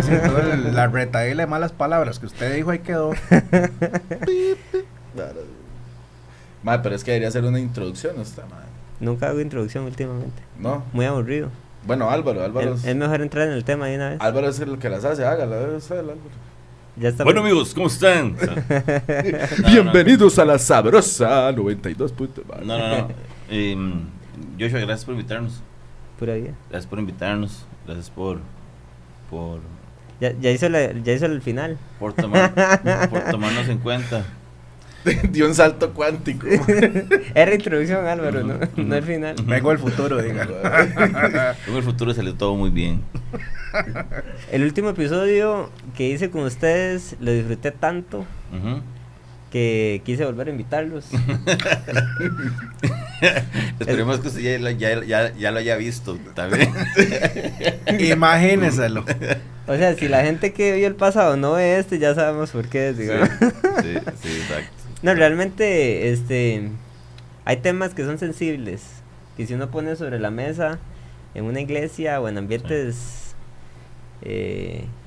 Sí, la retaíla de malas palabras que usted dijo ahí quedó. Madre, pero es que debería ser una introducción esta, madre. Nunca hago introducción últimamente. No. Muy aburrido. Bueno, Álvaro Es mejor entrar en el tema de una vez. Álvaro es el que las hace, hágala, usted, Álvaro. Ya está. Bueno, amigos, ¿cómo están? Bienvenidos a la sabrosa 92. No. Joshua, gracias por invitarnos. Pura vida. Gracias por invitarnos. Gracias por Ya hizo el final. por tomarnos en cuenta. Dio un salto cuántico. Era introducción, Álvaro, no el final. Vengo del futuro, diga. En el futuro salió todo muy bien. El último episodio que hice con ustedes lo disfruté tanto Ujú. que quise volver a invitarlos. Esperemos que usted ya lo haya visto también. Imagíneselo. O sea, si la gente que vio el pasado no ve ya sabemos por qué es, digamos. Sí, exacto. No, realmente, hay temas que son sensibles, que si uno pone sobre la mesa en una iglesia o en ambientes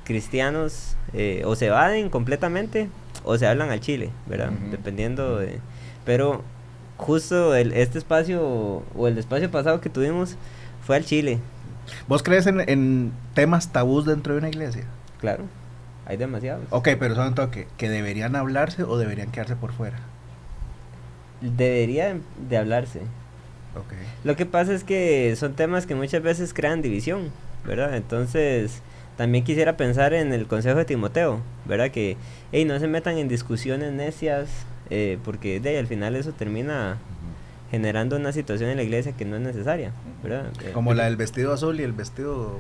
cristianos, o se evaden completamente o se hablan al chile, ¿verdad? Uh-huh. Dependiendo de... Pero justo este espacio o el espacio pasado que tuvimos fue al chile, ¿Vos crees en temas tabús dentro de una iglesia? claro. Hay demasiados. Ok, pero son toque que deberían hablarse o deberían quedarse por fuera. Debería de hablarse. Ok. Lo que pasa es que son temas que muchas veces crean división, ¿verdad? Entonces, también quisiera pensar en el consejo de Timoteo, ¿verdad? Que, no se metan en discusiones necias, porque de ahí al final eso termina generando una situación en la iglesia que no es necesaria, ¿verdad? Como la del vestido azul y el vestido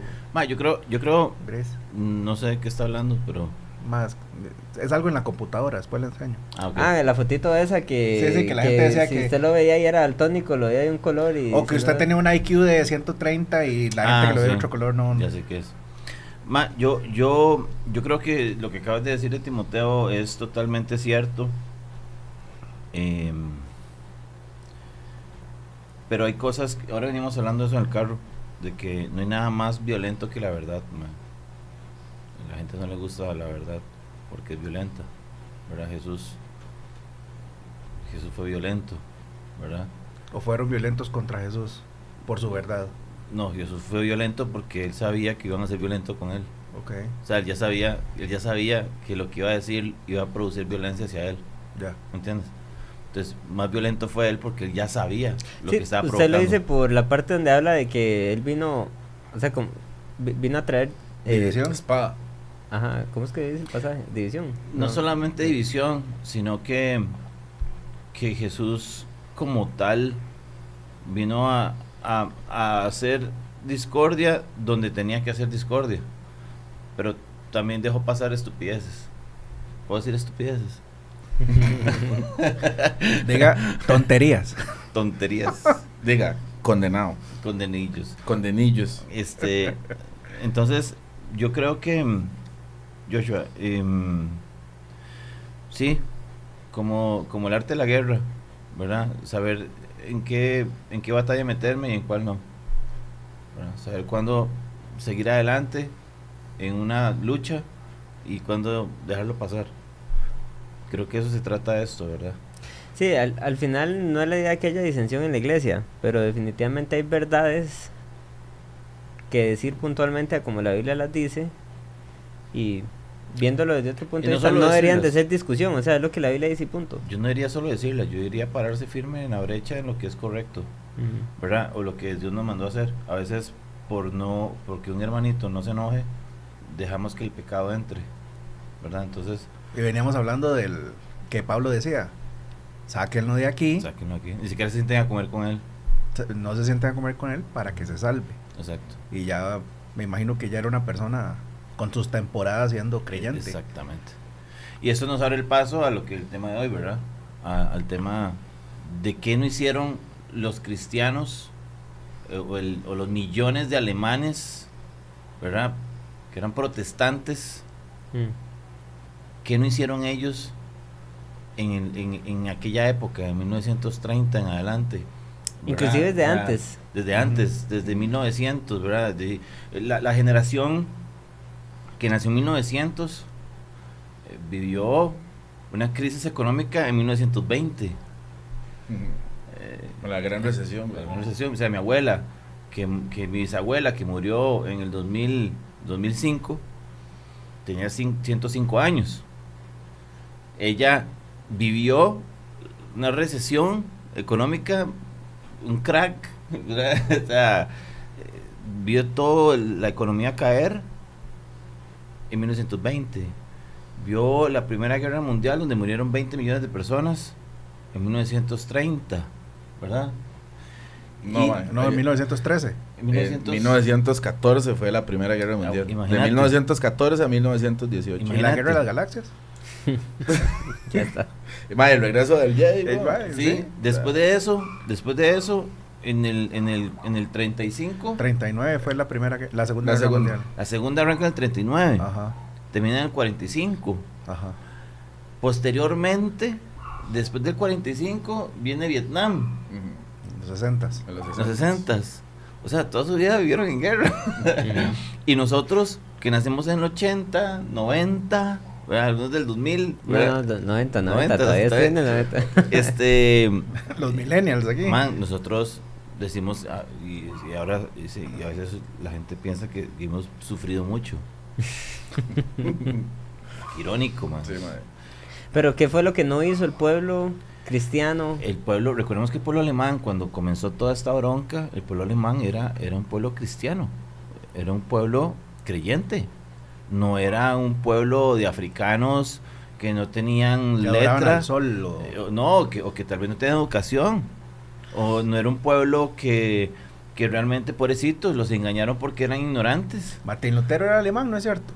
Yo creo, gris. no sé de qué está hablando, pero Más, es algo en la computadora, después le enseño. ok. la fotito esa que... Sí, que la gente decía si que... usted lo veía y era daltónico, lo veía de un color y... O que usted tenía un IQ de 130 y la gente que lo ve de sí. otro color no... Ya sé qué es. Yo creo que lo que acabas de decir de Timoteo es totalmente cierto. Pero hay cosas, ahora venimos hablando de eso en el carro, de que no hay nada más violento que la verdad, man. A la gente no le gusta la verdad porque es violenta, ¿verdad? Jesús fue violento, ¿verdad? O fueron violentos contra Jesús por su verdad. No, Jesús fue violento porque él sabía que iban a ser violentos con él. Ok, O sea, él ya sabía que lo que iba a decir iba a producir violencia hacia él, ya. ¿me entiendes? Entonces, más violento fue él porque él ya sabía lo Sí, que estaba usted provocando. lo dice por la parte donde habla de que él vino, o sea, vino a traer... División. Espada. Ajá, ¿cómo es que dice el pasaje? División. No solamente división, sino que Jesús como tal vino a hacer discordia donde tenía que hacer discordia, pero también dejó pasar estupideces. ¿Puedo decir estupideces? Diga tonterías. Tonterías, Diga, condenado. condenillos. Condenillos. Entonces, yo creo que Joshua, sí, como el arte de la guerra, ¿verdad? Saber en qué batalla meterme y en cuál no, ¿verdad? Saber cuándo seguir adelante en una lucha y cuándo dejarlo pasar. Creo que eso se trata de esto, ¿verdad? Sí, al final no es la idea que haya disensión en la iglesia, pero definitivamente hay verdades que decir puntualmente a como la Biblia las dice, y viéndolo desde otro punto Y de no vista solo no deberían de decirlas. ser discusión, o sea, es lo que la Biblia dice y punto. Yo no diría solo decirla, yo diría pararse firme en la brecha en lo que es correcto, ¿verdad? O lo que Dios nos mandó a hacer. A veces porque un hermanito no se enoje, dejamos que el pecado entre, ¿verdad? Entonces, Y veníamos hablando del que Pablo decía, sáquenlo de aquí, sáquenlo aquí. Ni siquiera se sienten a comer con él. no se sienten a comer con él para que se salve. Exacto. Y ya me imagino que ya era una persona con sus temporadas siendo creyente. Exactamente. Y esto nos abre el paso a lo que el tema de hoy, ¿verdad? Al tema de qué no hicieron los cristianos o los millones de alemanes, ¿verdad? Que eran protestantes. ¿Qué no hicieron ellos en aquella época, en 1930 en adelante? ¿verdad? Inclusive desde Ya, antes. Desde antes, desde 1900, ¿verdad? La generación que nació en 1900, vivió una crisis económica en 1920. Con la gran recesión, La gran recesión. O sea, mi abuela, que mi bisabuela, que murió en el 2005, tenía 105 años. Ella vivió una recesión económica, un crack, o sea, vio toda la economía caer en 1920. Vio la Primera Guerra Mundial, donde murieron 20 millones de personas en 1930, ¿verdad? En 1913. En 1914 fue la Primera Guerra Mundial. De Imagínate. 1914 a 1918. ¿Y la Guerra de las Galaxias? Ya está. Mae, el regreso del Jedi, ¿no? Sí, después de eso, en el 35, 39 fue la Segunda La Guerra segunda. Mundial. la segunda arranca en el 39, Ajá, termina en el 45. ajá. Posteriormente, después del 45, viene Vietnam, Ujú. En los 60s. En los 60s. O sea, toda su vida vivieron en guerra. Y nosotros, que nacimos en el 80, 90, ¿verdad? Algunos del 2000, ¿verdad? No, 90, 90, todavía estoy en todavía. el 90. Los millennials aquí. Man, nosotros decimos, y ahora, y a veces la gente piensa que hemos sufrido mucho. Irónico, man. Sí, mae. Pero ¿qué fue lo que no hizo el pueblo cristiano? El pueblo, recordemos que el pueblo alemán, cuando comenzó toda esta bronca, el pueblo alemán era un pueblo cristiano, era un pueblo creyente, no era un pueblo de africanos que no tenían Que adoraban letra, al sol, no, o que tal vez no tenían educación, o no era un pueblo que realmente, pobrecitos, los engañaron porque eran ignorantes. Martín Lutero era alemán, ¿no es cierto?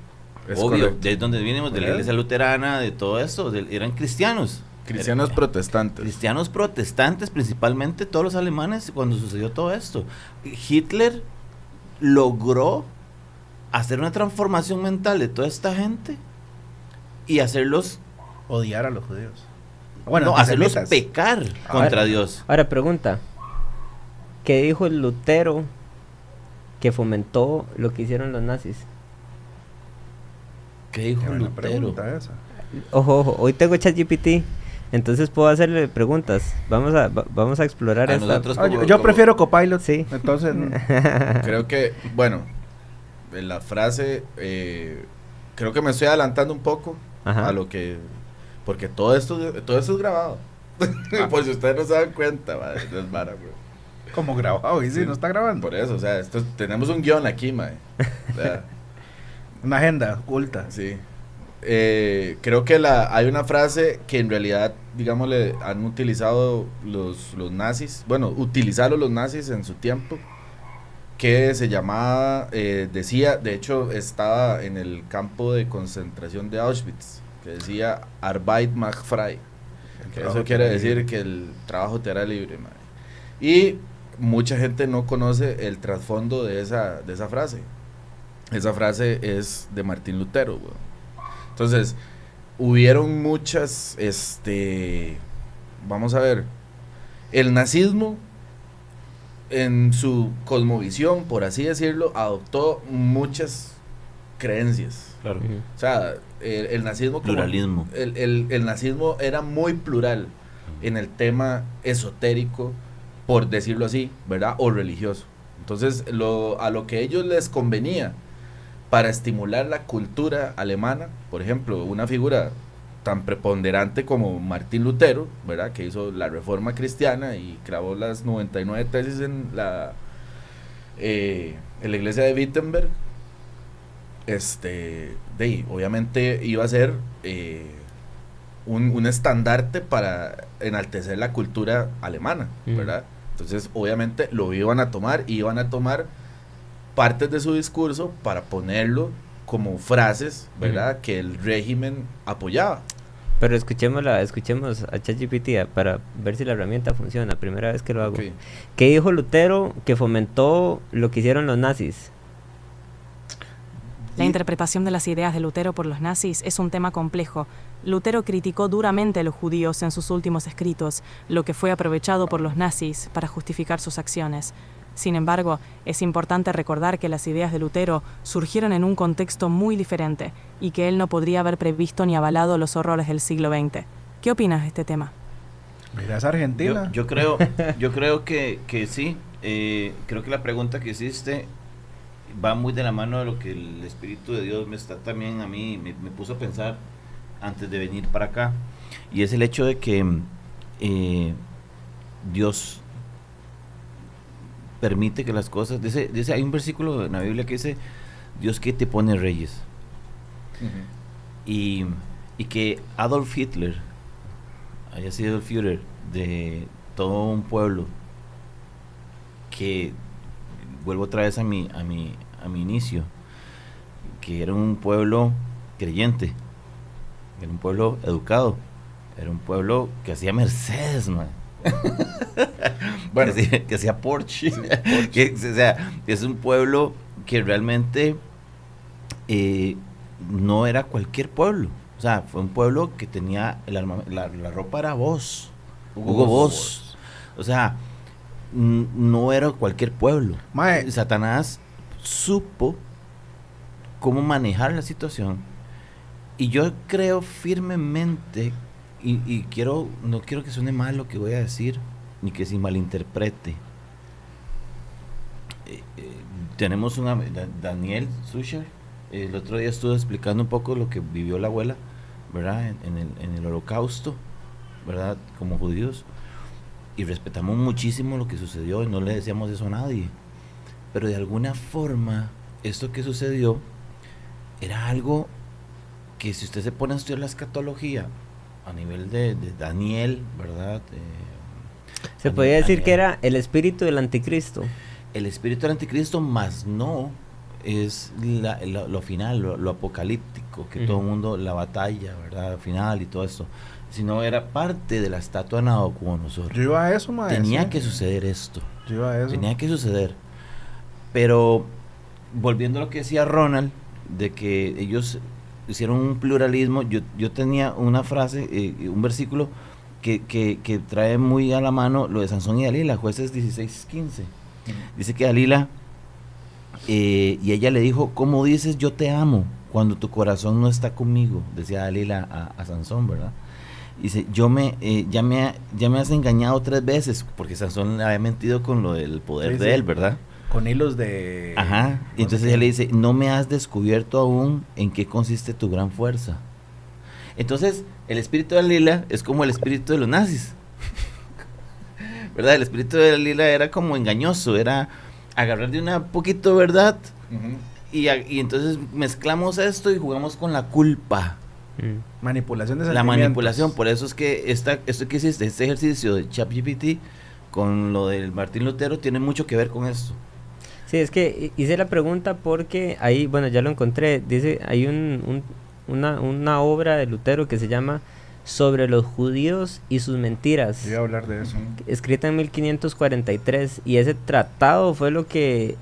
Es Obvio, correcto. de donde venimos, de la iglesia luterana, de todo eso, eran cristianos. Cristianos protestantes. Cristianos protestantes, principalmente todos los alemanes, cuando sucedió todo esto. Hitler logró hacer una transformación mental de toda esta gente y hacerlos, Odiar a los judíos. Bueno, no, hacerlos antisemitas. pecar contra Ahora- Dios. Ahora pregunta, ¿qué dijo el Lutero que fomentó lo que hicieron los nazis? ¿Qué dijo Qué buena Lutero? pregunta esa. Ojo, hoy tengo ChatGPT, entonces puedo hacerle preguntas. Vamos a explorar A esta. nosotros Ah, yo como- yo como- prefiero Copilot. Sí. Entonces, Creo que, bueno, en la frase, creo que me estoy adelantando un poco Ajá. a lo que, porque todo esto es grabado. Por si ustedes no se dan cuenta, madre, no es vara, bro. como grabado. Y sí, no está grabando. Por eso, o sea, tenemos un guión aquí, mae. O sea, Una agenda oculta. sí. Creo que hay una frase que en realidad, digámosle, han utilizado los nazis, bueno, utilizaron los nazis en su tiempo, que se llamaba, decía, de hecho estaba en el campo de concentración de Auschwitz, que decía Arbeit macht frei, que eso quiere decir que el trabajo te hará libre, mae. Y mucha gente no conoce el trasfondo de esa frase. Esa frase es de Martín Lutero, weón. Entonces, hubieron muchas, vamos a ver, el nazismo en su cosmovisión, por así decirlo, adoptó muchas creencias. Claro. Ujú. O sea, el nazismo como- Pluralismo. el nazismo era muy plural en el tema esotérico, por decirlo así, ¿verdad? O religioso. Entonces, a lo que a ellos les convenía para estimular la cultura alemana, por ejemplo, una figura tan preponderante como Martín Lutero, ¿verdad? Que hizo la Reforma Cristiana y clavó las 99 tesis en la iglesia de Wittenberg. Obviamente iba a ser un estandarte para enaltecer la cultura alemana, ¿verdad? Entonces, obviamente lo iban a tomar y iban a tomar partes de su discurso para ponerlo como frases, ¿verdad? Que el régimen apoyaba. Pero escuchemos a ChatGPT para ver si la herramienta funciona, primera vez que lo hago. Ok. ¿Qué dijo Lutero que fomentó lo que hicieron los nazis? La interpretación de las ideas de Lutero por los nazis es un tema complejo. Lutero criticó duramente a los judíos en sus últimos escritos, lo que fue aprovechado por los nazis para justificar sus acciones. Sin embargo, es importante recordar que las ideas de Lutero surgieron en un contexto muy diferente y que él no podría haber previsto ni avalado los horrores del siglo XX. ¿Qué opinas de este tema? Mira, es Argentina. Yo creo que sí. Creo que la pregunta que hiciste va muy de la mano de lo que el Espíritu de Dios me está también a mí, me puso a pensar antes de venir para acá. Y es el hecho de que Dios permite que las cosas, dice, hay un versículo en la Biblia que dice, Dios que te pone reyes. Y que Adolf Hitler haya sido el Führer de todo un pueblo, que vuelvo otra vez a mi inicio, que era un pueblo creyente, era un pueblo educado, era un pueblo que hacía Mercedes, man. Bueno, que hacía Porsche, sí, Porsche. O sea, es un pueblo que realmente no era cualquier pueblo. O sea, fue un pueblo que tenía la ropa era Boss, Hugo Boss. O sea, no era cualquier pueblo. Mae. Satanás supo cómo manejar la situación, y yo creo firmemente, y no quiero que suene mal lo que voy a decir, ni que se malinterprete. Tenemos Daniel Susher, el otro día estuvo explicando un poco lo que vivió la abuela, ¿verdad? En el Holocausto, ¿verdad? Como judíos, y respetamos muchísimo lo que sucedió y no le decíamos eso a nadie, pero de alguna forma esto que sucedió era algo que, si usted se pone a estudiar la escatología a nivel de Daniel, ¿verdad? Se podría decir que era el espíritu del anticristo. El espíritu del anticristo, más no es lo final, lo apocalíptico, que todo el mundo, la batalla, ¿verdad? Final y todo esto, sino era parte de la estatua de Nabucodonosor. Yo iba a eso, maestro. Tenía que suceder esto. Yo iba a eso. Tenía que suceder. Pero, volviendo a lo que decía Ronald, de que ellos hicieron un pluralismo, yo tenía una frase, un versículo que trae muy a la mano lo de Sansón y Dalila, Jueces 16:15. Dice que Dalila, y ella le dijo, ¿cómo dices yo te amo cuando tu corazón no está conmigo? Decía Dalila a Sansón, ¿verdad? Dice, ya me has engañado 3 veces, porque Sansón le había mentido con lo del poder de él, ¿verdad? Con hilos de... Ajá, y entonces ella le dice, no me has descubierto aún en qué consiste tu gran fuerza. Entonces, el espíritu de Dalila es como el espíritu de los nazis, ¿verdad? El espíritu de Dalila era como engañoso, era agarrar de una poquito verdad, y entonces mezclamos esto y jugamos con la culpa. Manipulación de La sentimientos. manipulación, por eso es que esto que hiciste, este ejercicio de ChatGPT con lo del Martín Lutero tiene mucho que ver con esto. Sí, es que hice la pregunta porque ahí, bueno, ya lo encontré, dice, hay una obra de Lutero que se llama Sobre los judíos y sus mentiras. Yo iba a hablar de eso. Escrita en 1543, y ese tratado fue lo que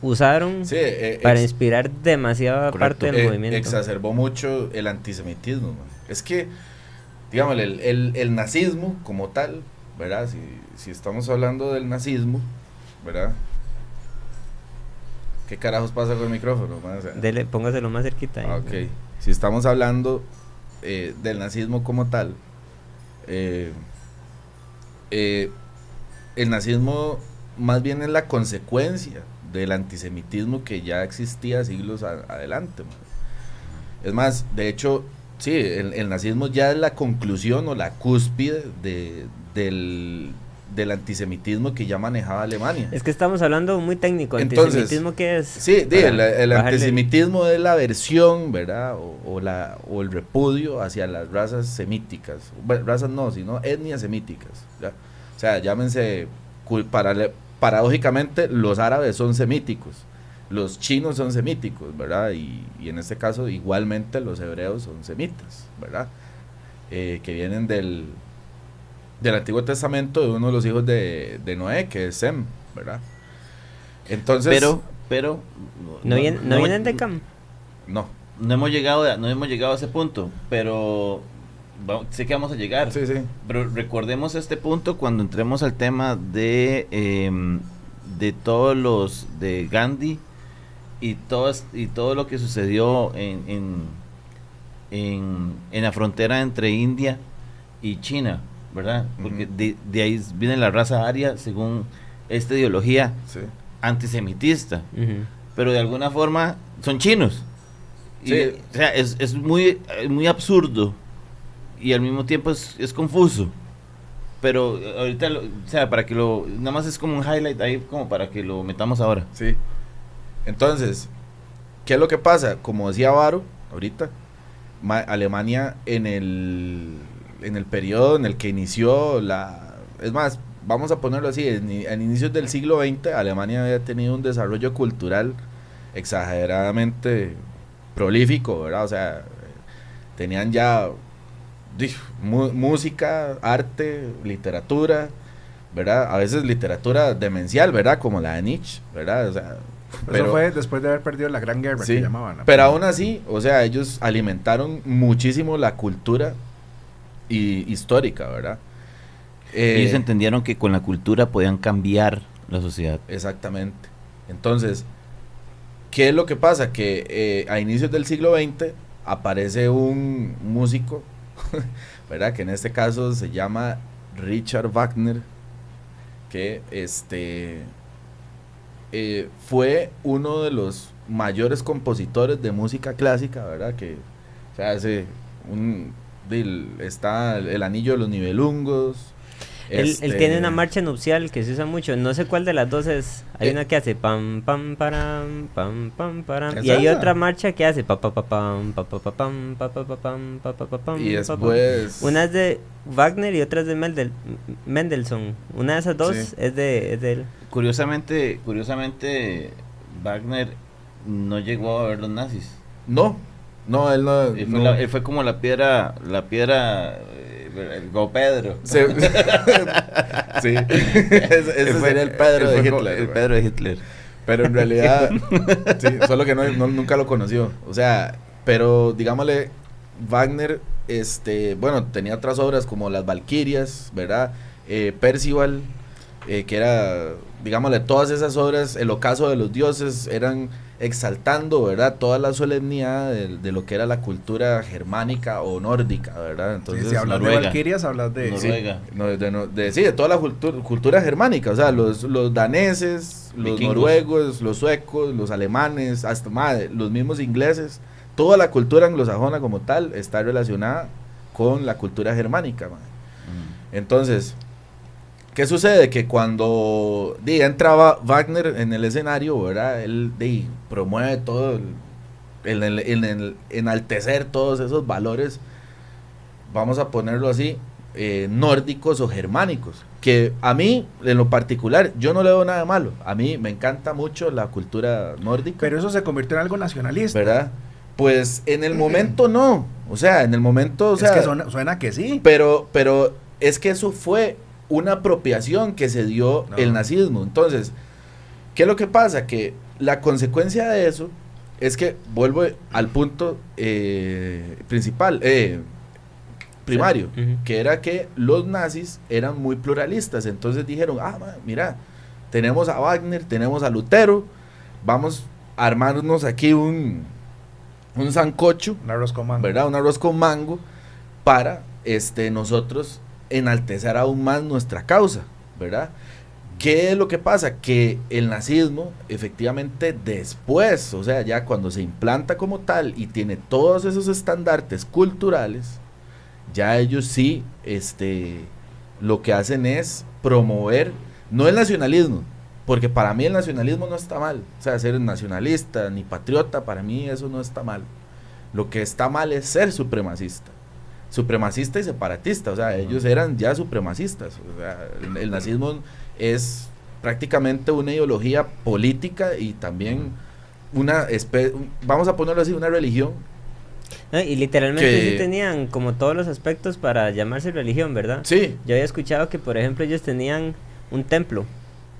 usaron para inspirar demasiada parte del movimiento. Exacerbó mucho el antisemitismo, man. Es que, digamos, el nazismo como tal, ¿verdad? Si estamos hablando del nazismo, ¿verdad? ¿Qué carajos pasa con el micrófono, man? O sea, Póngaselo más cerquita. Ok. Si estamos hablando del nazismo como tal, el nazismo más bien es la consecuencia del antisemitismo que ya existía siglos adelante, man. Es más, de hecho, sí, el nazismo ya es la conclusión o la cúspide del antisemitismo que ya manejaba Alemania. Es que estamos hablando muy técnico. Entonces, ¿antisemitismo qué es? Sí, el antisemitismo es la aversión, ¿verdad? O el repudio hacia las razas semíticas. Bueno, razas no, sino etnias semíticas, ¿ya? O sea, llámense, paradójicamente, los árabes son semíticos, los chinos son semíticos, ¿verdad? Y en este caso, igualmente, los hebreos son semitas, ¿verdad? Que vienen del Antiguo Testamento, de uno de los hijos de Noé, que es Sem, ¿verdad? Entonces, pero ¿No vienen de Cam? no hemos llegado a ese punto, pero sé que vamos a llegar. Sí. Pero recordemos este punto cuando entremos al tema de de todos los de Gandhi y todo lo que sucedió en la frontera entre India y China, ¿verdad? Porque de ahí viene la raza aria según esta ideología Sí. antisemitista, Ujú. pero de alguna forma son chinos. Sí. O sea, es muy absurdo y al mismo tiempo es confuso. Pero ahorita, o sea, para que nada más es como un highlight ahí, como para que lo metamos ahora. Sí. Entonces, ¿qué es lo que pasa? Como decía Varo ahorita, Alemania en el periodo en el que inició es más, vamos a ponerlo así, en inicios del siglo XX, Alemania había tenido un desarrollo cultural exageradamente prolífico, ¿verdad? O sea, tenían ya música, arte, literatura, ¿verdad? A veces literatura demencial, ¿verdad? Como la de Nietzsche, ¿verdad? O sea, Eso fue después de haber perdido la Gran Guerra, sí, que llamaban. pero aún así, o sea, ellos alimentaron muchísimo la cultura histórica, ¿verdad? Ellos entendieron que con la cultura podían cambiar la sociedad. Exactamente. Entonces, ¿qué es lo que pasa? Que a inicios del siglo XX aparece un músico, ¿verdad? Que en este caso se llama Richard Wagner, que fue uno de los mayores compositores de música clásica, ¿verdad? Que, o sea, está el Anillo de los Nibelungos. Él tiene una marcha nupcial que se usa mucho, no sé cuál de las dos es. Hay una que hace pam pam param pam pam param y hay otra marcha que hace pa pa pa pam pa pa pa pam pa pa pa pam pa pa pa pam. Y después una es de Wagner y otra es de Mendelssohn. Una de esas dos Sí. es de él. Curiosamente, Wagner no llegó a ver los nazis. no, él no, Él fue como la piedra el Go Pedro. sí. Ese sería el Pedro de Hitler. El Pedro de Hitler. Pero en realidad, sí, solo que nunca lo conoció. O sea, pero digámosle, Wagner, bueno, tenía otras obras como Las Valquirias, ¿verdad? Percival, que era, digámosle, todas esas obras, El Ocaso de los Dioses, eran exaltando, ¿verdad? Toda la solemnidad de lo que era la cultura germánica o nórdica, ¿verdad? Entonces, si hablas de Noruega. Valquirias, hablas de... Noruega. de toda la cultura germánica, o sea, los daneses, los Vikingos. noruegos, los suecos, los alemanes, hasta los mismos ingleses, toda la cultura anglosajona como tal está relacionada con la cultura germánica, mae. Entonces, ¿qué sucede? Que cuando entraba Wagner en el escenario, ¿verdad? Él promueve todo el enaltecer todos esos valores, vamos a ponerlo así, nórdicos o germánicos, que a mí, en lo particular, yo no le veo nada malo. A mí me encanta mucho la cultura nórdica. Pero eso se convirtió en algo nacionalista. ¿Verdad? Pues en el momento no. O sea, en el momento, o sea, es que suena que sí. pero es que eso fue una apropiación que se dio el nazismo. Entonces, ¿qué es lo que pasa? Que la consecuencia de eso es que vuelvo al punto principal, primario, Sí. Uh-huh. que era que los nazis eran muy pluralistas. Entonces dijeron, mira, tenemos a Wagner, tenemos a Lutero, vamos a armarnos aquí un sancocho, Un arroz con mango. ¿verdad? Un arroz con mango para nosotros enaltecer aún más nuestra causa, ¿verdad? ¿Qué es lo que pasa? Que el nazismo, efectivamente, después, o sea, ya cuando se implanta como tal y tiene todos esos estandartes culturales, ya ellos sí, lo que hacen es promover, no el nacionalismo, porque para mí el nacionalismo no está mal, o sea, ser nacionalista ni patriota, para mí eso no está mal. Lo que está mal es ser supremacista y separatista, o sea, ellos eran ya supremacistas, o sea, el nazismo es prácticamente una ideología política y también vamos a ponerlo así, una religión. No, y literalmente Que- sí tenían como todos los aspectos para llamarse religión, ¿verdad? Sí, Yo había escuchado que, por ejemplo, ellos tenían un templo,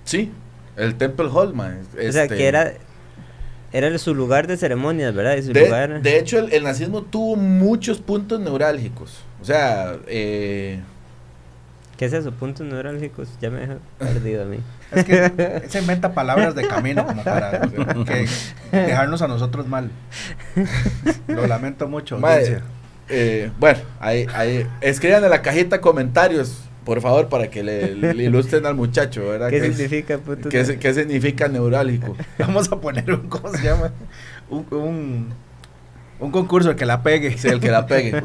sí, el Temple Hall, man, o sea, que era su lugar de ceremonias, ¿verdad? Y su lugar... de hecho, el nazismo tuvo muchos puntos neurálgicos, o sea, ¿Qué es eso? Puntos neurálgicos, ya me dejó perdido a mí. Es que se inventa palabras de camino como para que dejarnos a nosotros mal. Lo lamento mucho, audiencia. Bueno, escriban en la cajita comentarios, por favor, para que le ilustren al muchacho, ¿verdad? ¿Qué significa puto? ¿Qué significa neurálgico? Vamos a poner ¿cómo se llama? Un concurso, el que la pegue. Sí, el que la pegue.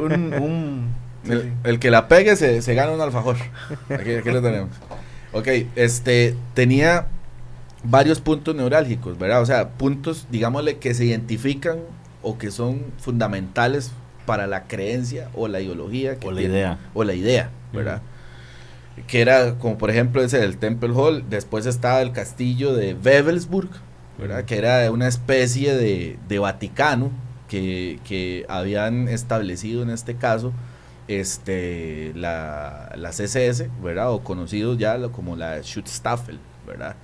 El que la pegue se gana un alfajor. Aquí lo tenemos. Ok, tenía varios puntos neurálgicos, ¿verdad? O sea, puntos, digámosle, que se identifican o que son fundamentales para la creencia o la ideología. O la idea. ¿verdad? Que era, como por ejemplo, ese del Temple Hall. Después estaba el castillo de Wewelsburg, ¿verdad? Que era una especie de Vaticano que habían establecido en este caso la CSS, ¿verdad? O conocido ya como la Schutzstaffel, ¿verdad?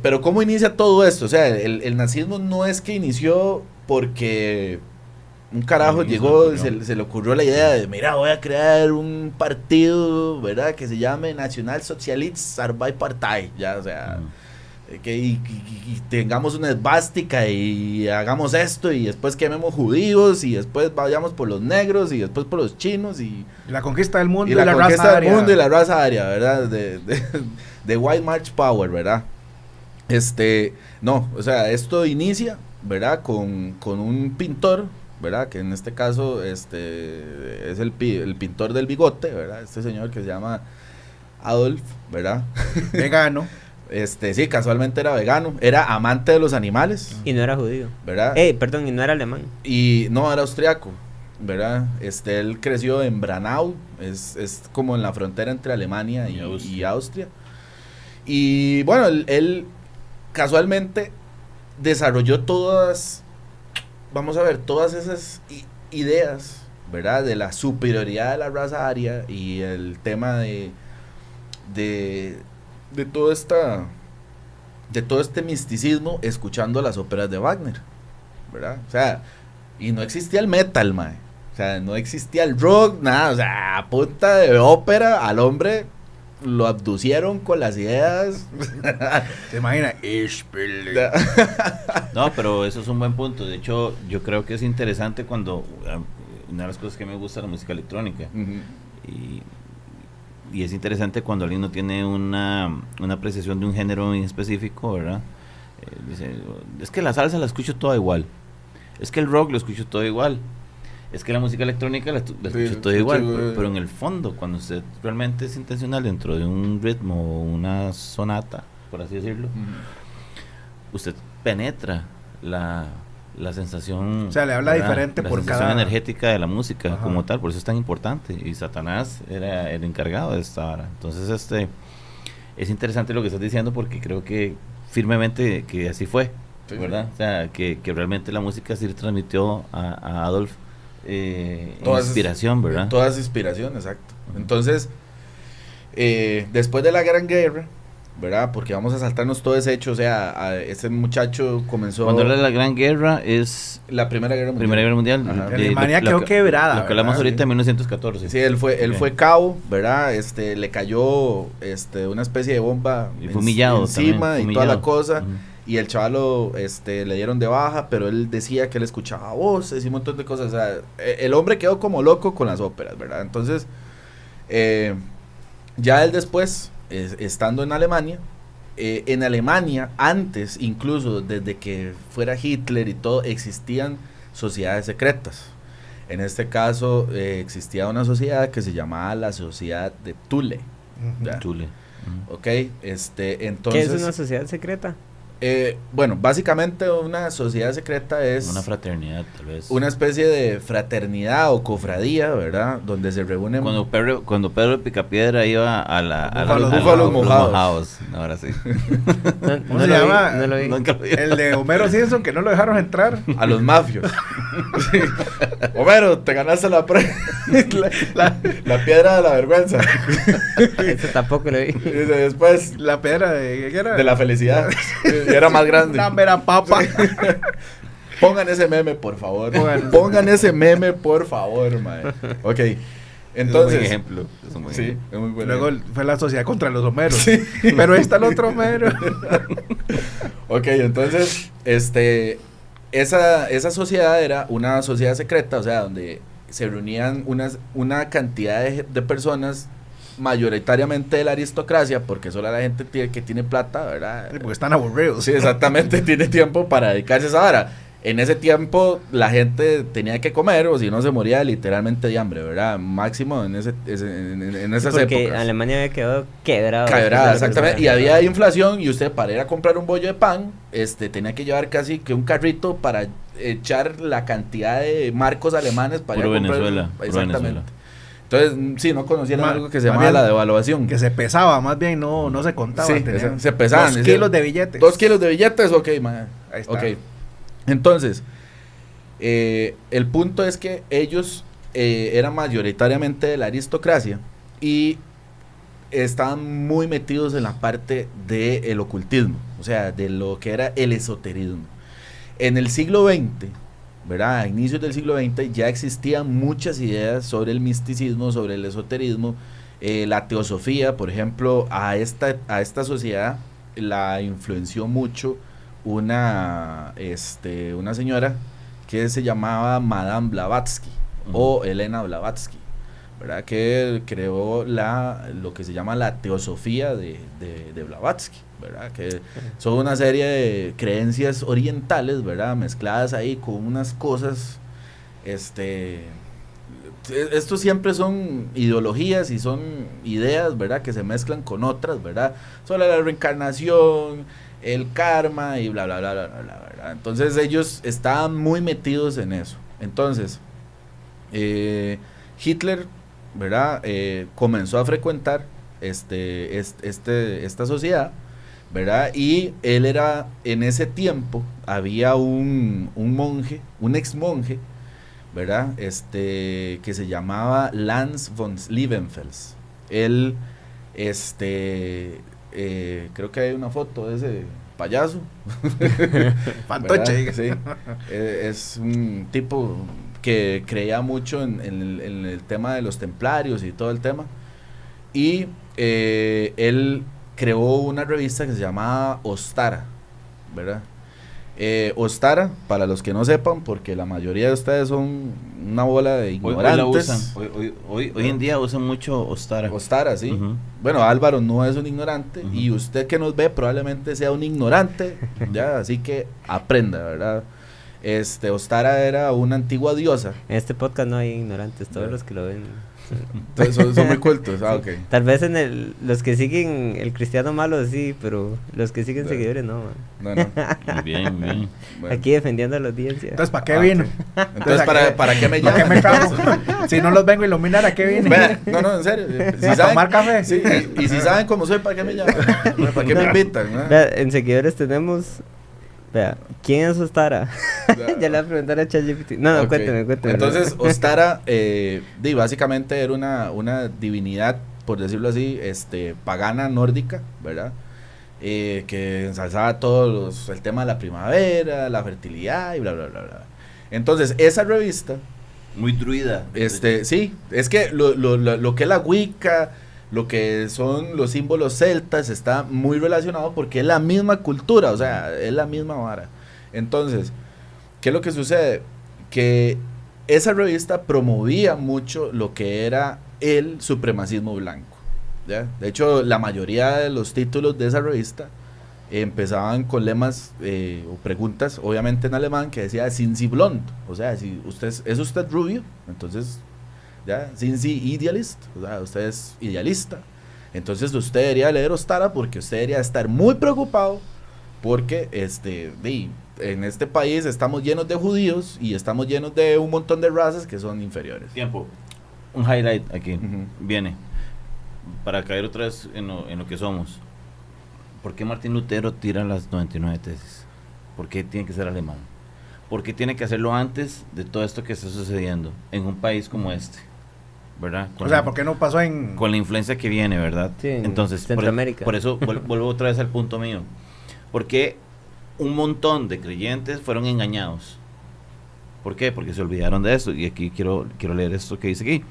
Pero ¿cómo inicia todo esto? O sea, el nazismo no es que inició porque un carajo llegó, se le ocurrió la idea de, mira, voy a crear un partido, ¿verdad? Que se llame National Socialist Partei, ya, o sea, y tengamos una esvástica y hagamos esto y después quememos judíos y después vayamos por los negros y después por los chinos y la conquista del mundo y la conquista del mundo y la raza aria, ¿verdad? De White March Power, ¿verdad? No, o sea, esto inicia, ¿verdad? Con un pintor, ¿verdad? Que en este caso es el pintor del bigote, ¿verdad? Este señor que se llama Adolf, ¿verdad? Vegano. Sí, casualmente era vegano, era amante de los animales. Y no era judío. ¿Verdad? Perdón, y no era alemán. Y no, era austriaco, ¿verdad? Él creció en Branau, es como en la frontera entre Alemania y Austria. Y bueno, él casualmente desarrolló todas esas ideas, ¿verdad? De la superioridad de la raza aria y el tema de todo este misticismo escuchando las óperas de Wagner, ¿verdad? O sea, y no existía el metal, mae. O sea, no existía el rock, nada. O sea, a punta de ópera al hombre lo abducieron con las ideas. ¿Te imaginas? No, pero eso es un buen punto. De hecho, yo creo que es interesante cuando una de las cosas que me gusta es la música electrónica. Y es interesante cuando alguien no tiene una apreciación de un género en específico, ¿verdad? Dice, es que la salsa la escucho toda igual. Es que el rock lo escucho todo igual. Es que la música electrónica la escucho todo igual. Pero en el fondo, cuando usted realmente es intencional dentro de un ritmo o una sonata, por así decirlo, usted penetra la sensación, o sea, le habla, ¿verdad?, diferente por sensación cada energética de la música. Ajá. Como tal, por eso es tan importante, y Satanás era el encargado de esta hora. Entonces es interesante lo que estás diciendo, porque creo que firmemente que así fue, sí, ¿verdad? O sea, que realmente la música sí le transmitió a Adolf inspiración, ¿verdad? Toda esa inspiración, exacto. Entonces, después de la Gran Guerra, ¿verdad? Porque vamos a saltarnos todo ese hecho. O sea, ese muchacho comenzó... Cuando habla de la Gran Guerra es... La Primera Guerra Mundial. Primera Guerra Mundial. Alemania quedó quebrada. Lo que hablamos ahorita en 1914. Sí, él fue cabo, ¿verdad? Le cayó una especie de bomba y fue humillado encima también, y toda la cosa. Y el chavalo le dieron de baja, pero él decía que él escuchaba voces y un montón de cosas. O sea, el hombre quedó como loco con las óperas, ¿verdad? Entonces, ya él después... estando en Alemania, antes, incluso desde que fuera Hitler y todo, existían sociedades secretas. En este caso, existía una sociedad que se llamaba la Sociedad de Thule. Thule. Ok, entonces... ¿Qué es una sociedad secreta? Bueno, básicamente una sociedad secreta es... Una fraternidad, tal vez. Una especie de fraternidad o cofradía, ¿verdad? Donde se reúnen... Cuando Pedro de Picapiedra iba a los búfalos mojados. Ahora sí. ¿Cómo se llama? No lo vi. El de Homero Simpson, que no lo dejaron entrar. A los mafios. Sí. Homero, te ganaste la piedra de la vergüenza. Eso tampoco lo vi. Y después... La piedra de... ¿qué era? De la felicidad. Era más grande. La mera papa. Pongan ese meme, por favor. Pongan ese meme, por favor, mae. Ok. Entonces, es un buen ejemplo. Es un buen sí, ejemplo. es muy bueno. Luego fue la sociedad contra los Homeros. Pero ahí está el otro Homero. Ok, entonces, esa sociedad era una sociedad secreta, o sea, donde se reunían una cantidad de personas, mayoritariamente de la aristocracia, porque solo la gente que tiene plata, ¿verdad? Porque están aburridos. Sí, exactamente, tiene tiempo para dedicarse a esa vara. En ese tiempo la gente tenía que comer, o si no se moría literalmente de hambre, ¿verdad? Máximo en esas Porque épocas. Alemania había quedado quebrado. Quebrada, exactamente. Y había inflación y usted para ir a comprar un bollo de pan, tenía que llevar casi que un carrito para echar la cantidad de marcos alemanes para Puro ir a comprar. Venezuela, puro Exactamente. Venezuela. Entonces, sí, no conocieron algo que se más llamaba bien la devaluación. Que se pesaba, más bien, no se contaba. Sí, tenían se pesaban. 2 decían, kilos de billetes. 2 kilos de billetes, ok, man. Ahí está. Ok. Entonces, el punto es que ellos eran mayoritariamente de la aristocracia y estaban muy metidos en la parte del ocultismo, o sea, de lo que era el esoterismo. En el siglo XX, ¿verdad? A inicios del siglo XX ya existían muchas ideas sobre el misticismo, sobre el esoterismo, la teosofía, por ejemplo, a esta sociedad la influenció mucho una señora que se llamaba Madame Blavatsky o Elena Blavatsky, ¿verdad? Que creó lo que se llama la teosofía de Blavatsky, ¿verdad? Que son una serie de creencias orientales, ¿verdad? Mezcladas ahí con unas cosas, esto siempre son ideologías y son ideas, ¿verdad? Que se mezclan con otras, ¿verdad? Sobre la reencarnación, el karma y bla, bla, bla, bla, bla, bla, ¿verdad? Entonces ellos estaban muy metidos en eso. Entonces, Hitler, ¿verdad? Comenzó a frecuentar esta sociedad, ¿verdad? Y él era, en ese tiempo, había un monje, un ex monje, ¿verdad? Que se llamaba Lanz von Liebenfels. Él, creo que hay una foto de ese payaso. Fantoche. Sí. Es un tipo que creía mucho en el tema de los templarios y todo el tema. Y él creó una revista que se llamaba Ostara, ¿verdad? Ostara, para los que no sepan, porque la mayoría de ustedes son una bola de ignorantes. Hoy en día usan mucho Ostara. Ostara, sí. Uh-huh. Bueno, Álvaro no es un ignorante, uh-huh, y usted que nos ve probablemente sea un ignorante, ya, así que aprenda, ¿verdad? Ostara era una antigua diosa. En este podcast no hay ignorantes, todos los que lo ven son muy cultos. Ah, okay. Tal vez los que siguen el cristiano malo sí, pero los que siguen seguidores no, man. No. Muy bien, muy bien. Bueno. Aquí defendiendo a la audiencia. Entonces, ¿para qué vino? Okay. Entonces, ¿para qué me llamo? ¿Para qué me cago? Si no los vengo a iluminar, ¿a qué vine? No, en serio. Si ¿A saben, tomar café? Sí, y si saben cómo soy, ¿para qué me llaman? ¿Para qué me invitan? ¿No? Vea, en seguidores tenemos... Vea, ¿quién es Ostara? Ya le voy a preguntar a ChatGPT. No, okay. Cuénteme. Entonces, Ostara, básicamente era una divinidad, por decirlo así, pagana nórdica, ¿verdad? Que ensalzaba el tema de la primavera, la fertilidad y bla, bla, bla, bla. Entonces, esa revista... Muy druida. Sí, es que lo que es la Wicca, lo que son los símbolos celtas, está muy relacionado porque es la misma cultura, o sea, es la misma vara. Entonces, ¿qué es lo que sucede? Que esa revista promovía mucho lo que era el supremacismo blanco, ¿ya? De hecho, la mayoría de los títulos de esa revista empezaban con lemas o preguntas, obviamente en alemán, que decía "Sind Sie blond?", o sea, si ¿es usted rubio? Entonces... ¿ya? Sind Sie idealist? O sea, usted es idealista. Entonces usted debería leer Ostara porque usted debería estar muy preocupado porque en este país estamos llenos de judíos y estamos llenos de un montón de razas que son inferiores. Tiempo. Un highlight aquí. Uh-huh. Viene. Para caer otra vez en lo que somos. ¿Por qué Martín Lutero tira las 99 tesis? ¿Por qué tiene que ser alemán? ¿Por qué tiene que hacerlo antes de todo esto que está sucediendo en un país como este? ¿Verdad? ¿Por qué no pasó con la influencia que viene, ¿verdad? Sí, entonces, Centroamérica. por eso vuelvo otra vez al punto mío. Porque un montón de creyentes fueron engañados. ¿Por qué? Porque se olvidaron de eso. Y aquí quiero leer esto que dice aquí.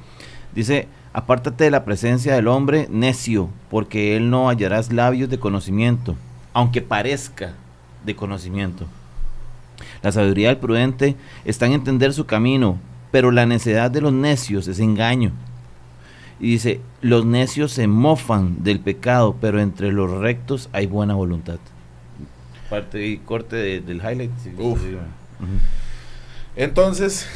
Dice, apártate de la presencia del hombre necio, porque él no hallarás labios de conocimiento, aunque parezca de conocimiento. La sabiduría del prudente está en entender su camino, pero la necedad de los necios es engaño. Y dice, los necios se mofan del pecado, pero entre los rectos hay buena voluntad. Parte y corte del highlight. Sí, Uf. sí, Entonces,